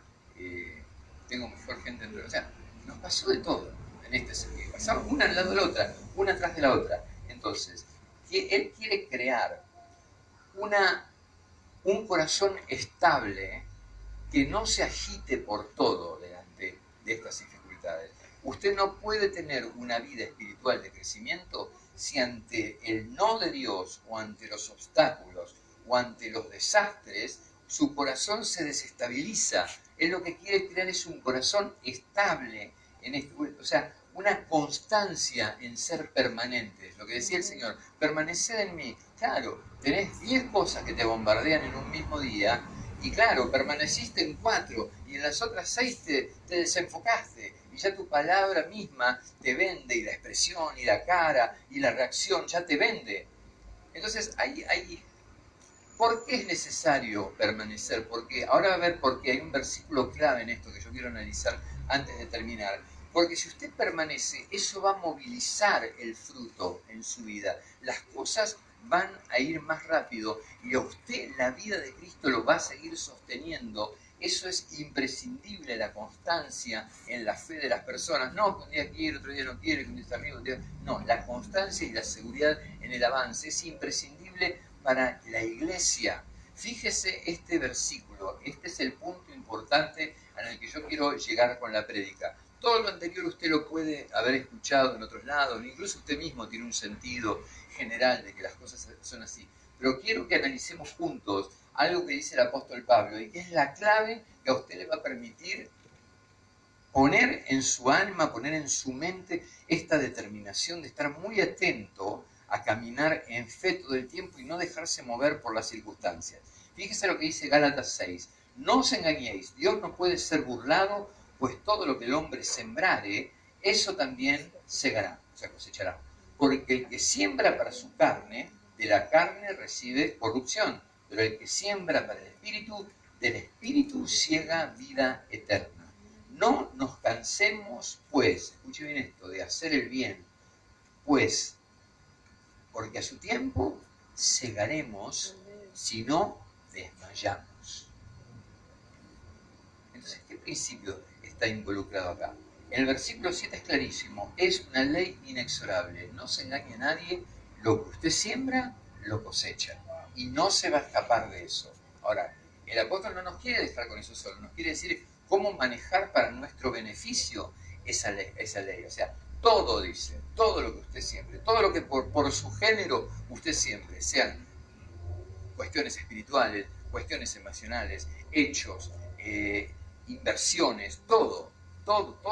Tengo mejor gente dentro. O sea, nos pasó de todo en este sentido. Pasamos una al lado de la otra, una atrás de la otra. Entonces, Él quiere crear un corazón estable, que no se agite por todo delante de estas dificultades. Usted no puede tener una vida espiritual de crecimiento si ante el no de Dios o ante los obstáculos o ante los desastres su corazón se desestabiliza. Él lo que quiere crear es un corazón estable, o sea, una constancia en ser permanentes. Lo que decía el Señor, permaneced en mí. Claro, tenés 10 cosas que te bombardean en un mismo día, y claro, permaneciste en 4 y en las otras 6 te desenfocaste y ya tu palabra misma te vende, y la expresión y la cara y la reacción ya te vende. Entonces, ¿por qué es necesario permanecer? Porque ahora va a ver por qué hay un versículo clave en esto que yo quiero analizar antes de terminar. Porque si usted permanece, eso va a movilizar el fruto en su vida. Las cosas van a ir más rápido y a usted la vida de Cristo lo va a seguir sosteniendo Eso es imprescindible, la constancia en la fe de las personas. No, que un día quiere, otro día no quiere, que un día está arriba, no, la constancia y la seguridad en el avance es imprescindible para la iglesia. Fíjese este versículo, este es el punto importante en el que yo quiero llegar con la prédica. Todo lo anterior usted lo puede haber escuchado en otros lados, incluso usted mismo tiene un sentido general de que las cosas son así. Pero quiero que analicemos juntos algo que dice el apóstol Pablo y que es la clave que a usted le va a permitir poner en su alma, poner en su mente esta determinación de estar muy atento a caminar en fe todo el tiempo y no dejarse mover por las circunstancias. Fíjese lo que dice Gálatas 6. No os engañéis, Dios no puede ser burlado, pues todo lo que el hombre sembrare, eso también segará, o sea, cosechará. Porque el que siembra para su carne, de la carne recibe corrupción, pero el que siembra para el espíritu, del espíritu ciega vida eterna. No nos cansemos, pues, escuche bien esto, de hacer el bien, pues, porque a su tiempo segaremos si no desmayamos. Entonces, ¿qué principio está involucrado acá? En el versículo 7 es clarísimo, es una ley inexorable, no se engañe a nadie, lo que usted siembra, lo cosecha, y no se va a escapar de eso. Ahora, el apóstol no nos quiere dejar con eso solo, nos quiere decir cómo manejar para nuestro beneficio esa ley. O sea, todo dice, todo lo que usted siembre, todo lo que por su género usted siembre, sean cuestiones espirituales, cuestiones emocionales, hechos, inversiones, todo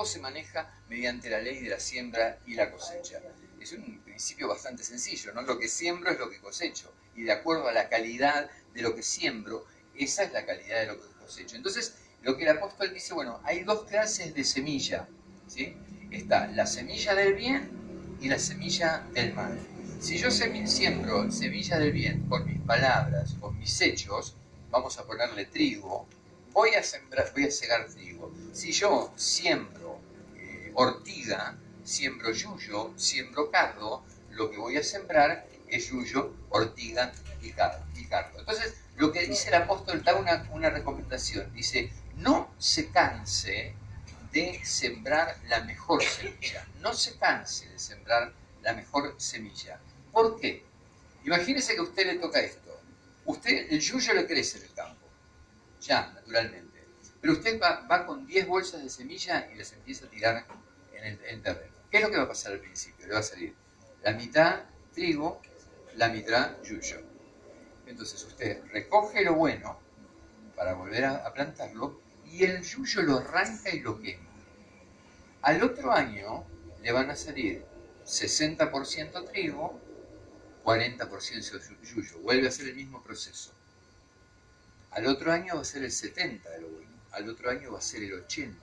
se maneja mediante la ley de la siembra y la cosecha. Es un principio bastante sencillo, ¿no? Lo que siembro es lo que cosecho, y de acuerdo a la calidad de lo que siembro, esa es la calidad de lo que cosecho. Entonces, lo que el apóstol dice, bueno, hay dos clases de semilla, ¿sí? Está la semilla del bien y la semilla del mal. Si yo siembro semilla del bien con mis palabras, con mis hechos, vamos a ponerle trigo, voy a cegar trigo. Si yo siembro ortiga, siembro yuyo, siembro cardo, lo que voy a sembrar es yuyo, ortiga y cardo. Entonces, lo que dice el apóstol da una recomendación. Dice, no se canse de sembrar la mejor semilla. No se canse de sembrar la mejor semilla. ¿Por qué? Imagínese que a usted le toca esto. El yuyo le crece en el campo, ya, naturalmente. Pero usted va con 10 bolsas de semilla y las empieza a tirar en el terreno. ¿Qué es lo que va a pasar al principio? Le va a salir la mitad trigo, la mitad yuyo. Entonces usted recoge lo bueno para volver a plantarlo y el yuyo lo arranca y lo quema. Al otro año le van a salir 60% trigo, 40% yuyo. Vuelve a ser el mismo proceso. Al otro año va a ser el 70% de lo bueno. Al otro año va a ser el 80%.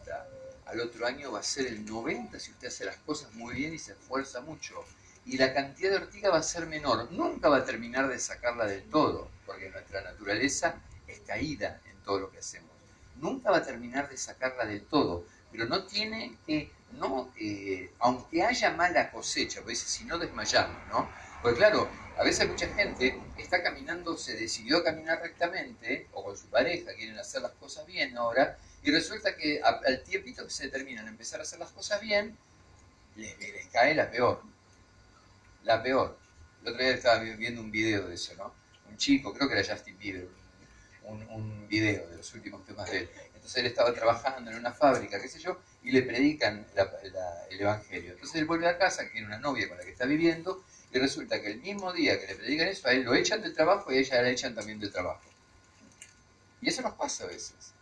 Al otro año va a ser el 90% si usted hace las cosas muy bien y se esfuerza mucho. Y la cantidad de ortiga va a ser menor. Nunca va a terminar de sacarla del todo, porque nuestra naturaleza es caída en todo lo que hacemos. Nunca va a terminar de sacarla del todo, pero no tiene que, aunque haya mala cosecha, pues si no desmayamos, ¿no? Porque claro, a veces mucha gente está caminando, se decidió a caminar rectamente, o con su pareja, quieren hacer las cosas bien ahora, y resulta que al tiempito que se determinan a empezar a hacer las cosas bien, les cae la peor. La peor. El otro día estaba viendo un video de eso, ¿no? Un chico, creo que era Justin Bieber, un video de los últimos temas de él. Entonces él estaba trabajando en una fábrica, qué sé yo, y le predican el evangelio. Entonces él vuelve a casa, que tiene una novia con la que está viviendo, y resulta que el mismo día que le predican eso, a él lo echan del trabajo y a ella la echan también del trabajo. Y eso nos pasa a veces,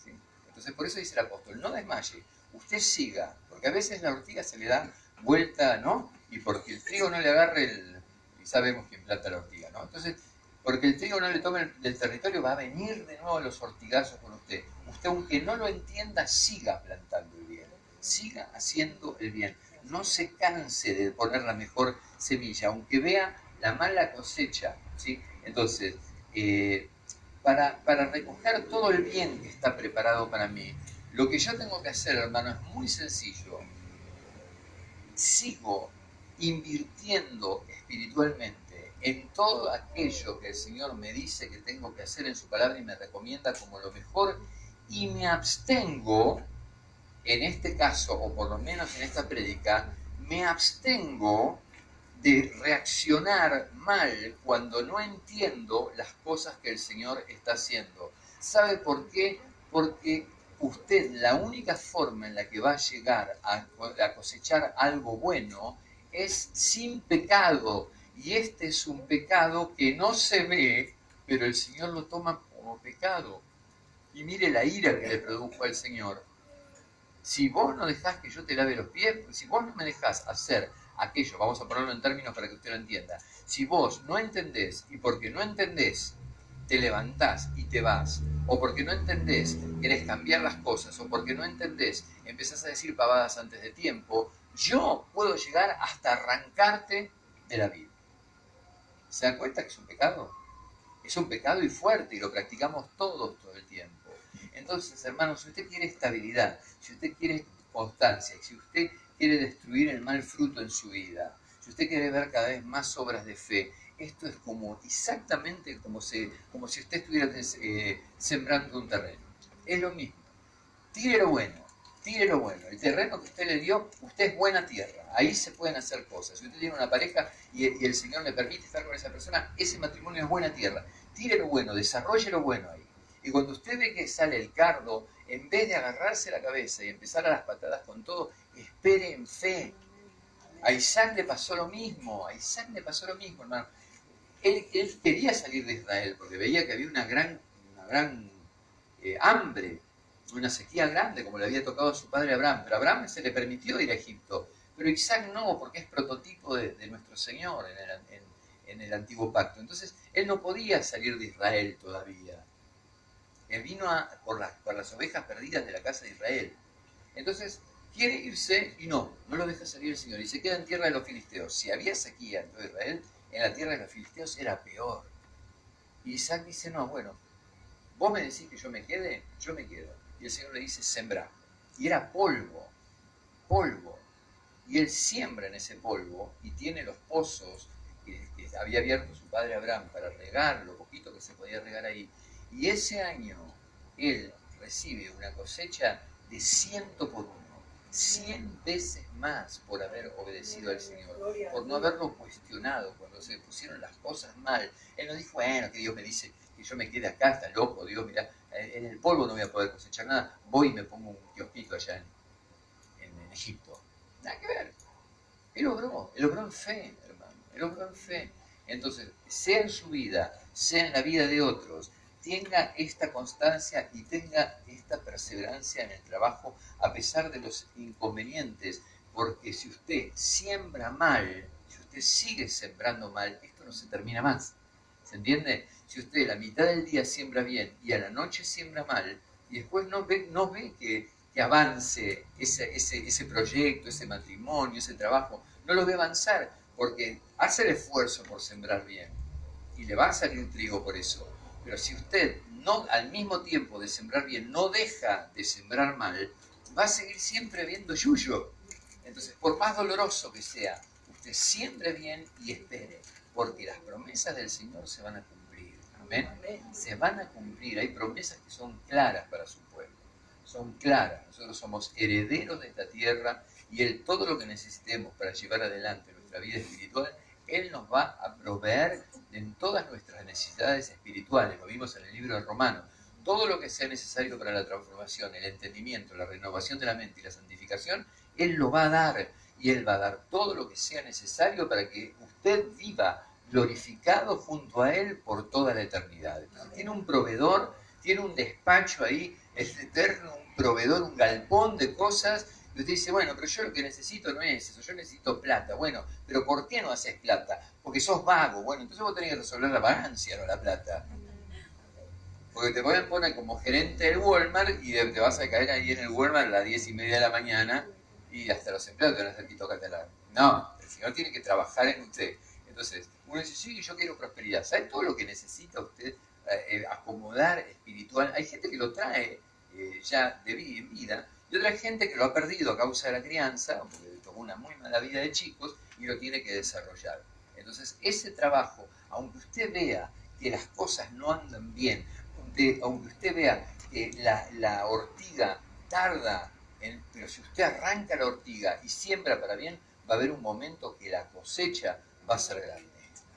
¿sí? Entonces por eso dice el apóstol, no desmaye, usted siga, porque a veces la ortiga se le da vuelta, ¿no? Y porque el trigo no le agarre y sabemos quién planta la ortiga, ¿no? Entonces, porque el trigo no le tome del territorio, va a venir de nuevo los ortigazos con usted. Usted, aunque no lo entienda, siga plantando el bien, siga haciendo el bien. No se canse de poner la mejor semilla, aunque vea la mala cosecha, ¿sí? Entonces, para recoger todo el bien que está preparado para mí, lo que yo tengo que hacer, hermano, es muy sencillo. Sigo invirtiendo espiritualmente en todo aquello que el Señor me dice que tengo que hacer en su palabra y me recomienda como lo mejor, y me abstengo, en este caso, o por lo menos en esta prédica, me abstengo de reaccionar mal cuando no entiendo las cosas que el Señor está haciendo. ¿Sabe por qué? Porque usted, la única forma en la que va a llegar a cosechar algo bueno es sin pecado. Y este es un pecado que no se ve, pero el Señor lo toma como pecado. Y mire la ira que le produjo al Señor. Si vos no dejás que yo te lave los pies, si vos no me dejás hacer aquello, vamos a ponerlo en términos para que usted lo entienda, si vos no entendés y porque no entendés te levantás y te vas, o porque no entendés querés cambiar las cosas, o porque no entendés empezás a decir pavadas antes de tiempo, yo puedo llegar hasta arrancarte de la vida. ¿Se dan cuenta que es un pecado? Es un pecado y fuerte, y lo practicamos todos todo el tiempo. Entonces, hermanos, si usted quiere estabilidad, si usted quiere constancia, si usted quiere destruir el mal fruto en su vida, si usted quiere ver cada vez más obras de fe, esto es como exactamente como si usted estuviera sembrando un terreno. Es lo mismo. Tire lo bueno, tire lo bueno. El terreno que usted le dio, usted es buena tierra. Ahí se pueden hacer cosas. Si usted tiene una pareja y el Señor le permite estar con esa persona, ese matrimonio es buena tierra. Tire lo bueno, desarrolle lo bueno ahí. Y cuando usted ve que sale el cardo, en vez de agarrarse la cabeza y empezar a las patadas con todo, espere en fe. A Isaac le pasó lo mismo, hermano. Él quería salir de Israel porque veía que había una gran hambre, una sequía grande, como le había tocado a su padre Abraham. Pero a Abraham se le permitió ir a Egipto, pero Isaac no, porque es prototipo de nuestro Señor en el antiguo pacto. Entonces, él no podía salir de Israel todavía. Él vino por las ovejas perdidas de la casa de Israel. Entonces, quiere irse y no lo deja salir el Señor. Y se queda en tierra de los filisteos. Si había sequía en todo Israel, en la tierra de los filisteos era peor. Y Isaac dice, no, bueno, vos me decís que yo me quede, yo me quedo. Y el Señor le dice, sembrá. Y era polvo, polvo. Y él siembra en ese polvo y tiene los pozos que había abierto su padre Abraham para regar lo poquito que se podía regar ahí. Y ese año él recibe una cosecha de 100 por 1. 100 veces más por haber obedecido al Señor, por no haberlo cuestionado cuando se pusieron las cosas mal. Él no dijo, bueno, que Dios me dice que yo me quede acá, está loco, Dios, mira, en el polvo no voy a poder cosechar nada, voy y me pongo un kiosquito allá en Egipto. Nada que ver. Él obró en fe, hermano, él obró en fe. Entonces, sea en su vida, sea en la vida de otros, tenga esta constancia y tenga esta perseverancia en el trabajo a pesar de los inconvenientes, porque si usted siembra mal, si usted sigue sembrando mal, esto no se termina más. ¿Se entiende? Si usted la mitad del día siembra bien y a la noche siembra mal, y después no ve que avance ese proyecto, ese matrimonio, ese trabajo, no lo ve avanzar, porque hace el esfuerzo por sembrar bien y le va a salir trigo por eso. Pero si usted no, al mismo tiempo de sembrar bien, no deja de sembrar mal, va a seguir siempre viendo yuyo. Entonces, por más doloroso que sea, usted siembre bien y espere, porque las promesas del Señor se van a cumplir. Amén. Se van a cumplir. Hay promesas que son claras para su pueblo. Son claras. Nosotros somos herederos de esta tierra y Él, todo lo que necesitemos para llevar adelante nuestra vida espiritual, Él nos va a proveer en todas nuestras necesidades espirituales. Lo vimos en el libro de Romanos. Todo lo que sea necesario para la transformación, el entendimiento, la renovación de la mente y la santificación, Él lo va a dar. Y Él va a dar todo lo que sea necesario para que usted viva glorificado junto a Él por toda la eternidad. Tiene un proveedor, tiene un despacho ahí, es eterno, un proveedor, un galpón de cosas. Y usted dice, bueno, pero yo lo que necesito no es eso, yo necesito plata. Bueno, pero ¿por qué no haces plata? Porque sos vago. Bueno, entonces vos tenés que resolver la vagancia, no la plata. Porque te pueden poner como gerente del Walmart y te vas a caer ahí en el Walmart a las 10:30 de la mañana y hasta los empleados te van a hacer quito catalán. No, el Señor tiene que trabajar en usted. Entonces, uno dice, sí, yo quiero prosperidad. ¿Sabe todo lo que necesita usted acomodar espiritual? Hay gente que lo trae ya de vida en vida y otra gente que lo ha perdido a causa de la crianza, porque tomó una muy mala vida de chicos y lo tiene que desarrollar. Entonces, ese trabajo, aunque usted vea que las cosas no andan bien, aunque usted vea la ortiga tarda, pero si usted arranca la ortiga y siembra para bien, va a haber un momento que la cosecha va a ser grande.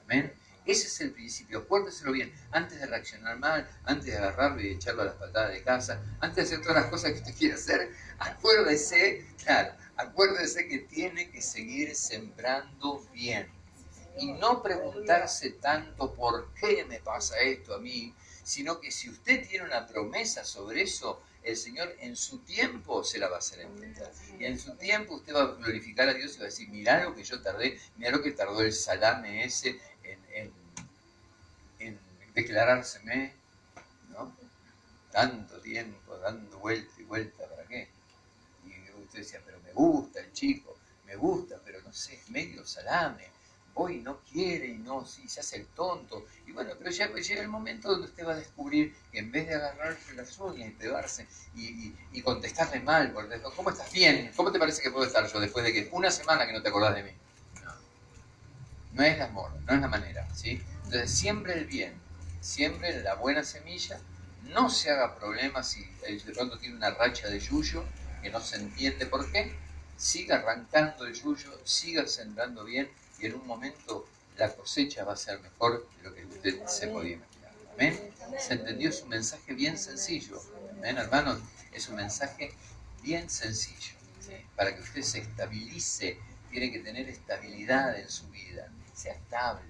Amén. Ese es el principio, acuérdeselo bien, antes de reaccionar mal, antes de agarrarlo y echarlo a las patadas de casa, antes de hacer todas las cosas que usted quiere hacer, acuérdese que tiene que seguir sembrando bien. Y no preguntarse tanto por qué me pasa esto a mí, sino que si usted tiene una promesa sobre eso, el Señor en su tiempo se la va a hacer entender. Y en su tiempo usted va a glorificar a Dios y va a decir, mirá lo que yo tardé, mirá lo que tardó el salame ese en declarárseme, ¿no? Tanto tiempo dando vuelta y vuelta, ¿para qué? Y usted decía, pero me gusta el chico, me gusta, pero no sé, es medio salame. Hoy no quiere y no, sí, se hace el tonto. Y bueno, pero ya llega el momento donde usted va a descubrir que en vez de agarrarse las uñas y pegarse y contestarle mal, ¿cómo estás? Bien, ¿cómo te parece que puedo estar yo después de que una semana que no te acordás de mí? No es el amor, no es la manera, ¿sí? Entonces siempre el bien, siempre la buena semilla, no se haga problema si de pronto tiene una racha de yuyo que no se entiende por qué, siga arrancando el yuyo, siga sembrando bien, y en un momento la cosecha va a ser mejor de lo que usted se podía imaginar. ¿Amén? ¿Se entendió? Es un mensaje bien sencillo. ¿Amén, hermanos? Es un mensaje bien sencillo. ¿Sí? Para que usted se estabilice, tiene que tener estabilidad en su vida. Sea estable.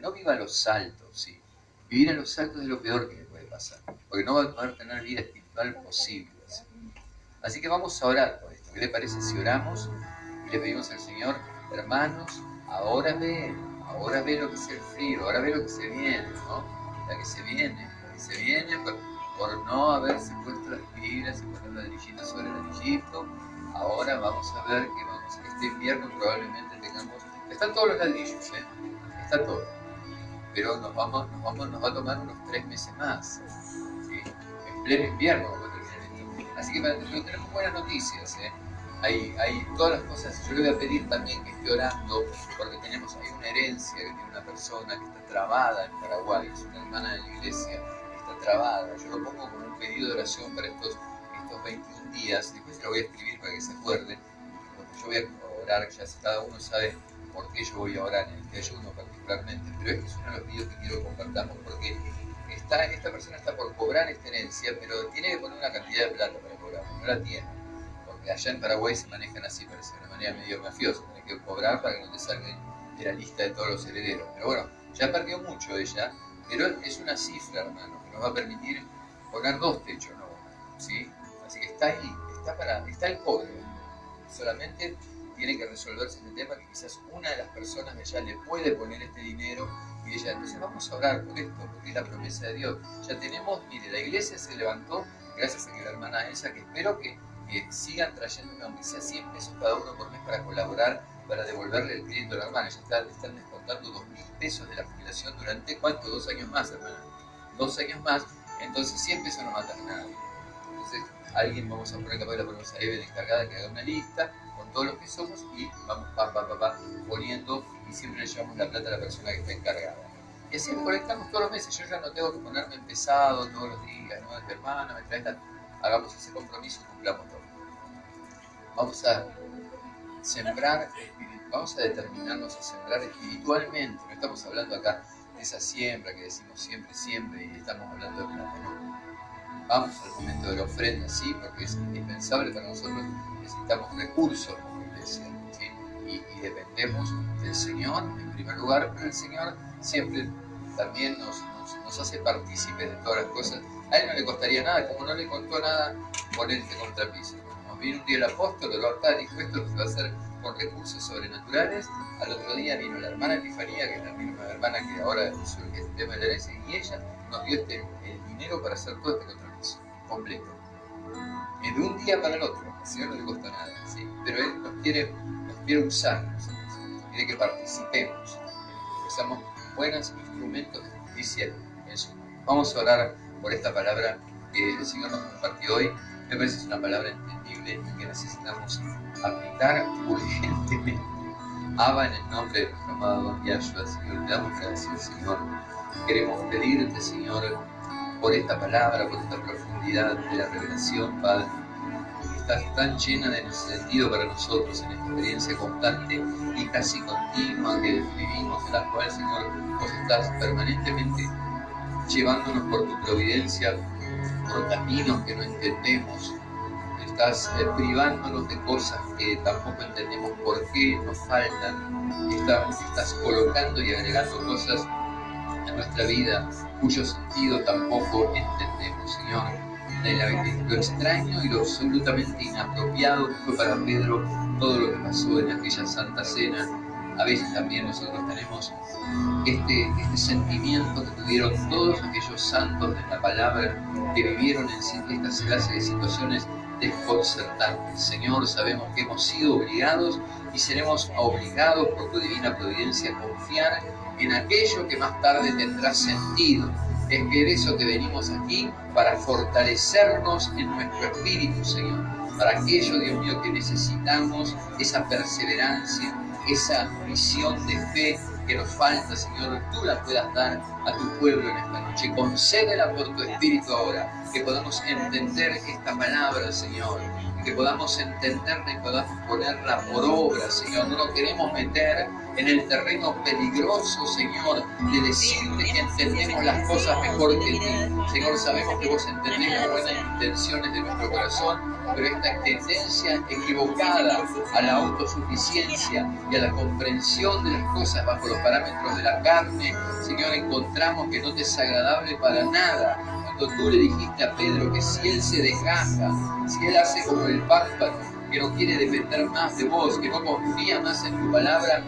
No viva a los saltos, ¿sí? Vivir a los saltos es lo peor que le puede pasar, porque no va a poder tener vida espiritual posible. ¿Sí? Así que vamos a orar por esto. ¿Qué le parece si oramos y le pedimos al Señor, hermanos, ahora ve lo que es el frío, ahora ve lo que se viene, ¿no? La que se viene por no haberse puesto las pilas y poner ladrillitos sobre ladrillito. Ahora vamos a ver que este invierno probablemente tengamos, están todos los ladrillos, está todo, pero nos va a tomar unos 3 meses más, ¿sí? En pleno invierno vamos a terminar esto. Así que tenemos buenas noticias, Hay todas las cosas. Yo le voy a pedir también que esté orando, porque hay una herencia que tiene una persona que está trabada en Paraguay, es una hermana de la iglesia, está trabada. Yo lo pongo como un pedido de oración para estos 21 días, después se lo voy a escribir para que se acuerde, porque yo voy a orar, ya cada uno sabe por qué yo voy a orar en este ayuno particularmente, pero este es uno de los pedidos que quiero que compartamos, porque esta persona está por cobrar esta herencia, pero tiene que poner una cantidad de plata para cobrar, no la tiene. Allá en Paraguay se manejan así, parece, de una manera medio mafiosa, tenés que cobrar para que no te salgan de la lista de todos los herederos. Pero bueno, ya perdió mucho ella, pero es una cifra, hermano, que nos va a permitir poner 2 techos, no uno, ¿sí? Así que está ahí, está el cobro. Solamente tiene que resolverse este tema, que quizás una de las personas de allá le puede poner este dinero, y ella, entonces vamos a orar por esto, porque es la promesa de Dios. Ya tenemos, mire, la iglesia se levantó gracias a que la hermana esa, que espero que sigan trayéndome, aunque sea 100 pesos cada uno por mes, para colaborar, para devolverle el crédito a la hermana. Ya están descontando 2.000 pesos de la jubilación durante, ¿cuánto? 2 años más, hermana. 2 años más, entonces 100 pesos no matan nada. Entonces, vamos a poner, capaz la ponemos a Eve de encargada, que haga una lista con todos los que somos, y vamos poniendo, y siempre le llevamos la plata a la persona que está encargada. Y así conectamos todos los meses. Yo ya no tengo que ponerme pesado todos los días, ¿no? Hermana, me traes hagamos ese compromiso y cumplamos todo. Vamos a sembrar, vamos a determinarnos a sembrar espiritualmente. No estamos hablando acá de esa siembra que decimos siempre, y estamos hablando de plata, ¿no? Vamos al momento de la ofrenda, sí, porque es indispensable para nosotros. Necesitamos recursos como iglesia, ¿sí? Y dependemos del Señor en primer lugar, pero el Señor siempre también nos hace partícipes de todas las cosas. A él no le costaría nada, como no le costó nada poner este contrapiso. Nos vino un día el apóstol, dijo esto se va a hacer con recursos sobrenaturales. Al otro día vino la hermana Epifanía, que es la misma hermana que ahora surge el tema de la herencia, y ella nos dio el dinero para hacer todo este contrapiso completo. De un día para el otro, al Señor no le costó nada, ¿sí? Pero Él nos quiere usar, quiere que participemos, que seamos buenos instrumentos de justicia en su mano. Vamos a orar por esta palabra que el Señor nos compartió hoy. Me parece que es una palabra entendible y que necesitamos aplicar urgentemente. Abba, en el nombre de nuestro amado Yahshua, Señor, te damos gracias, Señor. Queremos pedirte, Señor, por esta palabra, por esta profundidad de la revelación, Padre. Estás tan llena de sentido para nosotros en esta experiencia constante y casi continua que vivimos, en la cual, Señor, vos estás permanentemente llevándonos por tu providencia, por caminos que no entendemos. Estás privándonos de cosas que tampoco entendemos por qué nos faltan. Estás colocando y agregando cosas en nuestra vida cuyo sentido tampoco entendemos, Señor. Lo extraño y lo absolutamente inapropiado que fue para Pedro todo lo que pasó en aquella Santa Cena. A veces también nosotros tenemos este sentimiento que tuvieron todos aquellos santos de la palabra que vivieron en esta clase de situaciones desconcertantes. Señor, sabemos que hemos sido obligados y seremos obligados por tu divina providencia a confiar en aquello que más tarde tendrá sentido. Es que es eso que venimos aquí para fortalecernos en nuestro espíritu, Señor, para aquello, Dios mío, que necesitamos, esa perseverancia, esa visión de fe que nos falta, Señor, tú la puedas dar a tu pueblo en esta noche. Concédela por tu Espíritu ahora, que podamos entender esta palabra, Señor, que podamos entenderla y podamos ponerla por obra, Señor. No nos queremos meter en el terreno peligroso, Señor, de decirte que entendemos las cosas mejor que ti. Señor, sabemos que vos entendés las buenas intenciones de nuestro corazón, pero esta tendencia equivocada a la autosuficiencia y a la comprensión de las cosas bajo los parámetros de la carne, Señor, encontramos que no te es agradable para nada. Cuando tú le dijiste a Pedro que si él se desgaja, si él hace como el pámpano, que no quiere depender más de vos, que no confía más en tu palabra,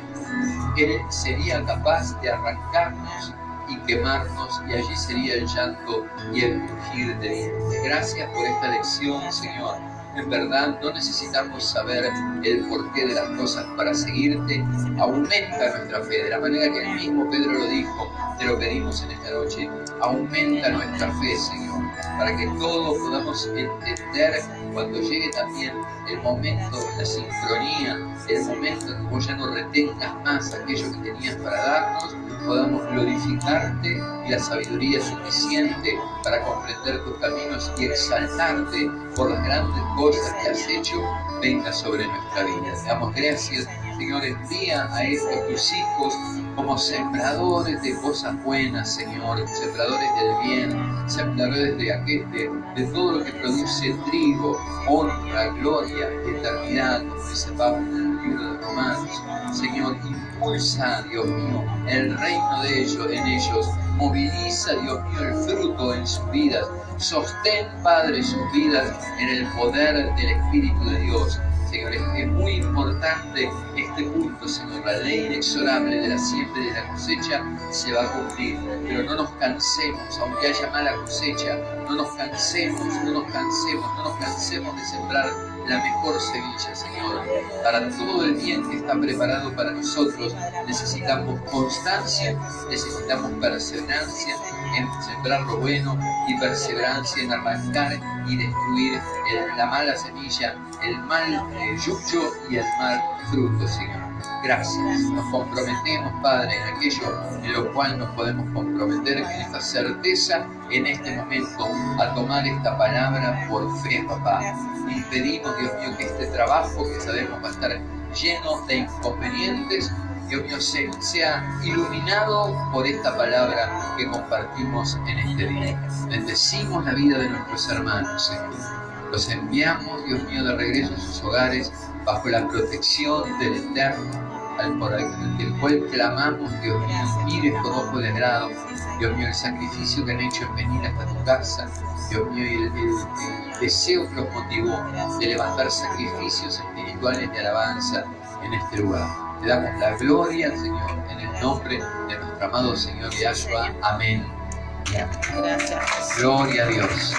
él sería capaz de arrancarnos y quemarnos, y allí sería el llanto y el crujir de dientes. Gracias por esta lección, Señor. En verdad no necesitamos saber el porqué de las cosas para seguirte. Aumenta nuestra fe, de la manera que el mismo Pedro lo dijo. Te lo pedimos en esta noche. Aumenta nuestra fe, Señor, para que todos podamos entender cuando llegue también el momento, la sincronía, el momento en que vos ya no retengas más aquello que tenías para darnos, podamos glorificarte y la sabiduría suficiente para comprender tus caminos y exaltarte por las grandes cosas que has hecho venga sobre nuestra vida. Te damos gracias, Señor. Envía a estos tus hijos como sembradores de cosas buenas, Señor, sembradores del bien, sembradores de todo lo que produce trigo, honra, gloria, eternidad, como dice Pablo en el libro de Romanos. Señor, impulsa, Dios mío, el reino de ellos, en ellos. Moviliza, Dios mío, el fruto en sus vidas. Sostén, Padre, sus vidas en el poder del Espíritu de Dios. Señor, es muy importante este punto, Señor. La ley inexorable de la siembra y de la cosecha se va a cumplir, pero no nos cansemos, aunque haya mala cosecha, no nos cansemos de sembrar la mejor semilla, Señor. Para todo el bien que está preparado para nosotros, necesitamos constancia, necesitamos perseverancia en sembrar lo bueno y perseverancia en arrancar y destruir la mala semilla, el mal yuyo y el mal fruto, Señor. Gracias. Nos comprometemos, Padre, en aquello en lo cual nos podemos comprometer, en esta certeza, en este momento, a tomar esta palabra por fe, papá. Y pedimos, Dios mío, que este trabajo que sabemos va a estar lleno de inconvenientes, Dios mío, sea iluminado por esta palabra que compartimos en este día. Bendecimos la vida de nuestros hermanos, Señor. Los enviamos, Dios mío, de regreso a sus hogares bajo la protección del Eterno, por el cual clamamos, Dios mío, mires con ojo de agrado, Dios mío, el sacrificio que han hecho en venir hasta tu casa, Dios mío, y el deseo que los motivó de levantar sacrificios espirituales de alabanza en este lugar. Te damos la gloria, Señor, en el nombre de nuestro amado Señor Yahshua. Amén. Gracias. Gloria a Dios.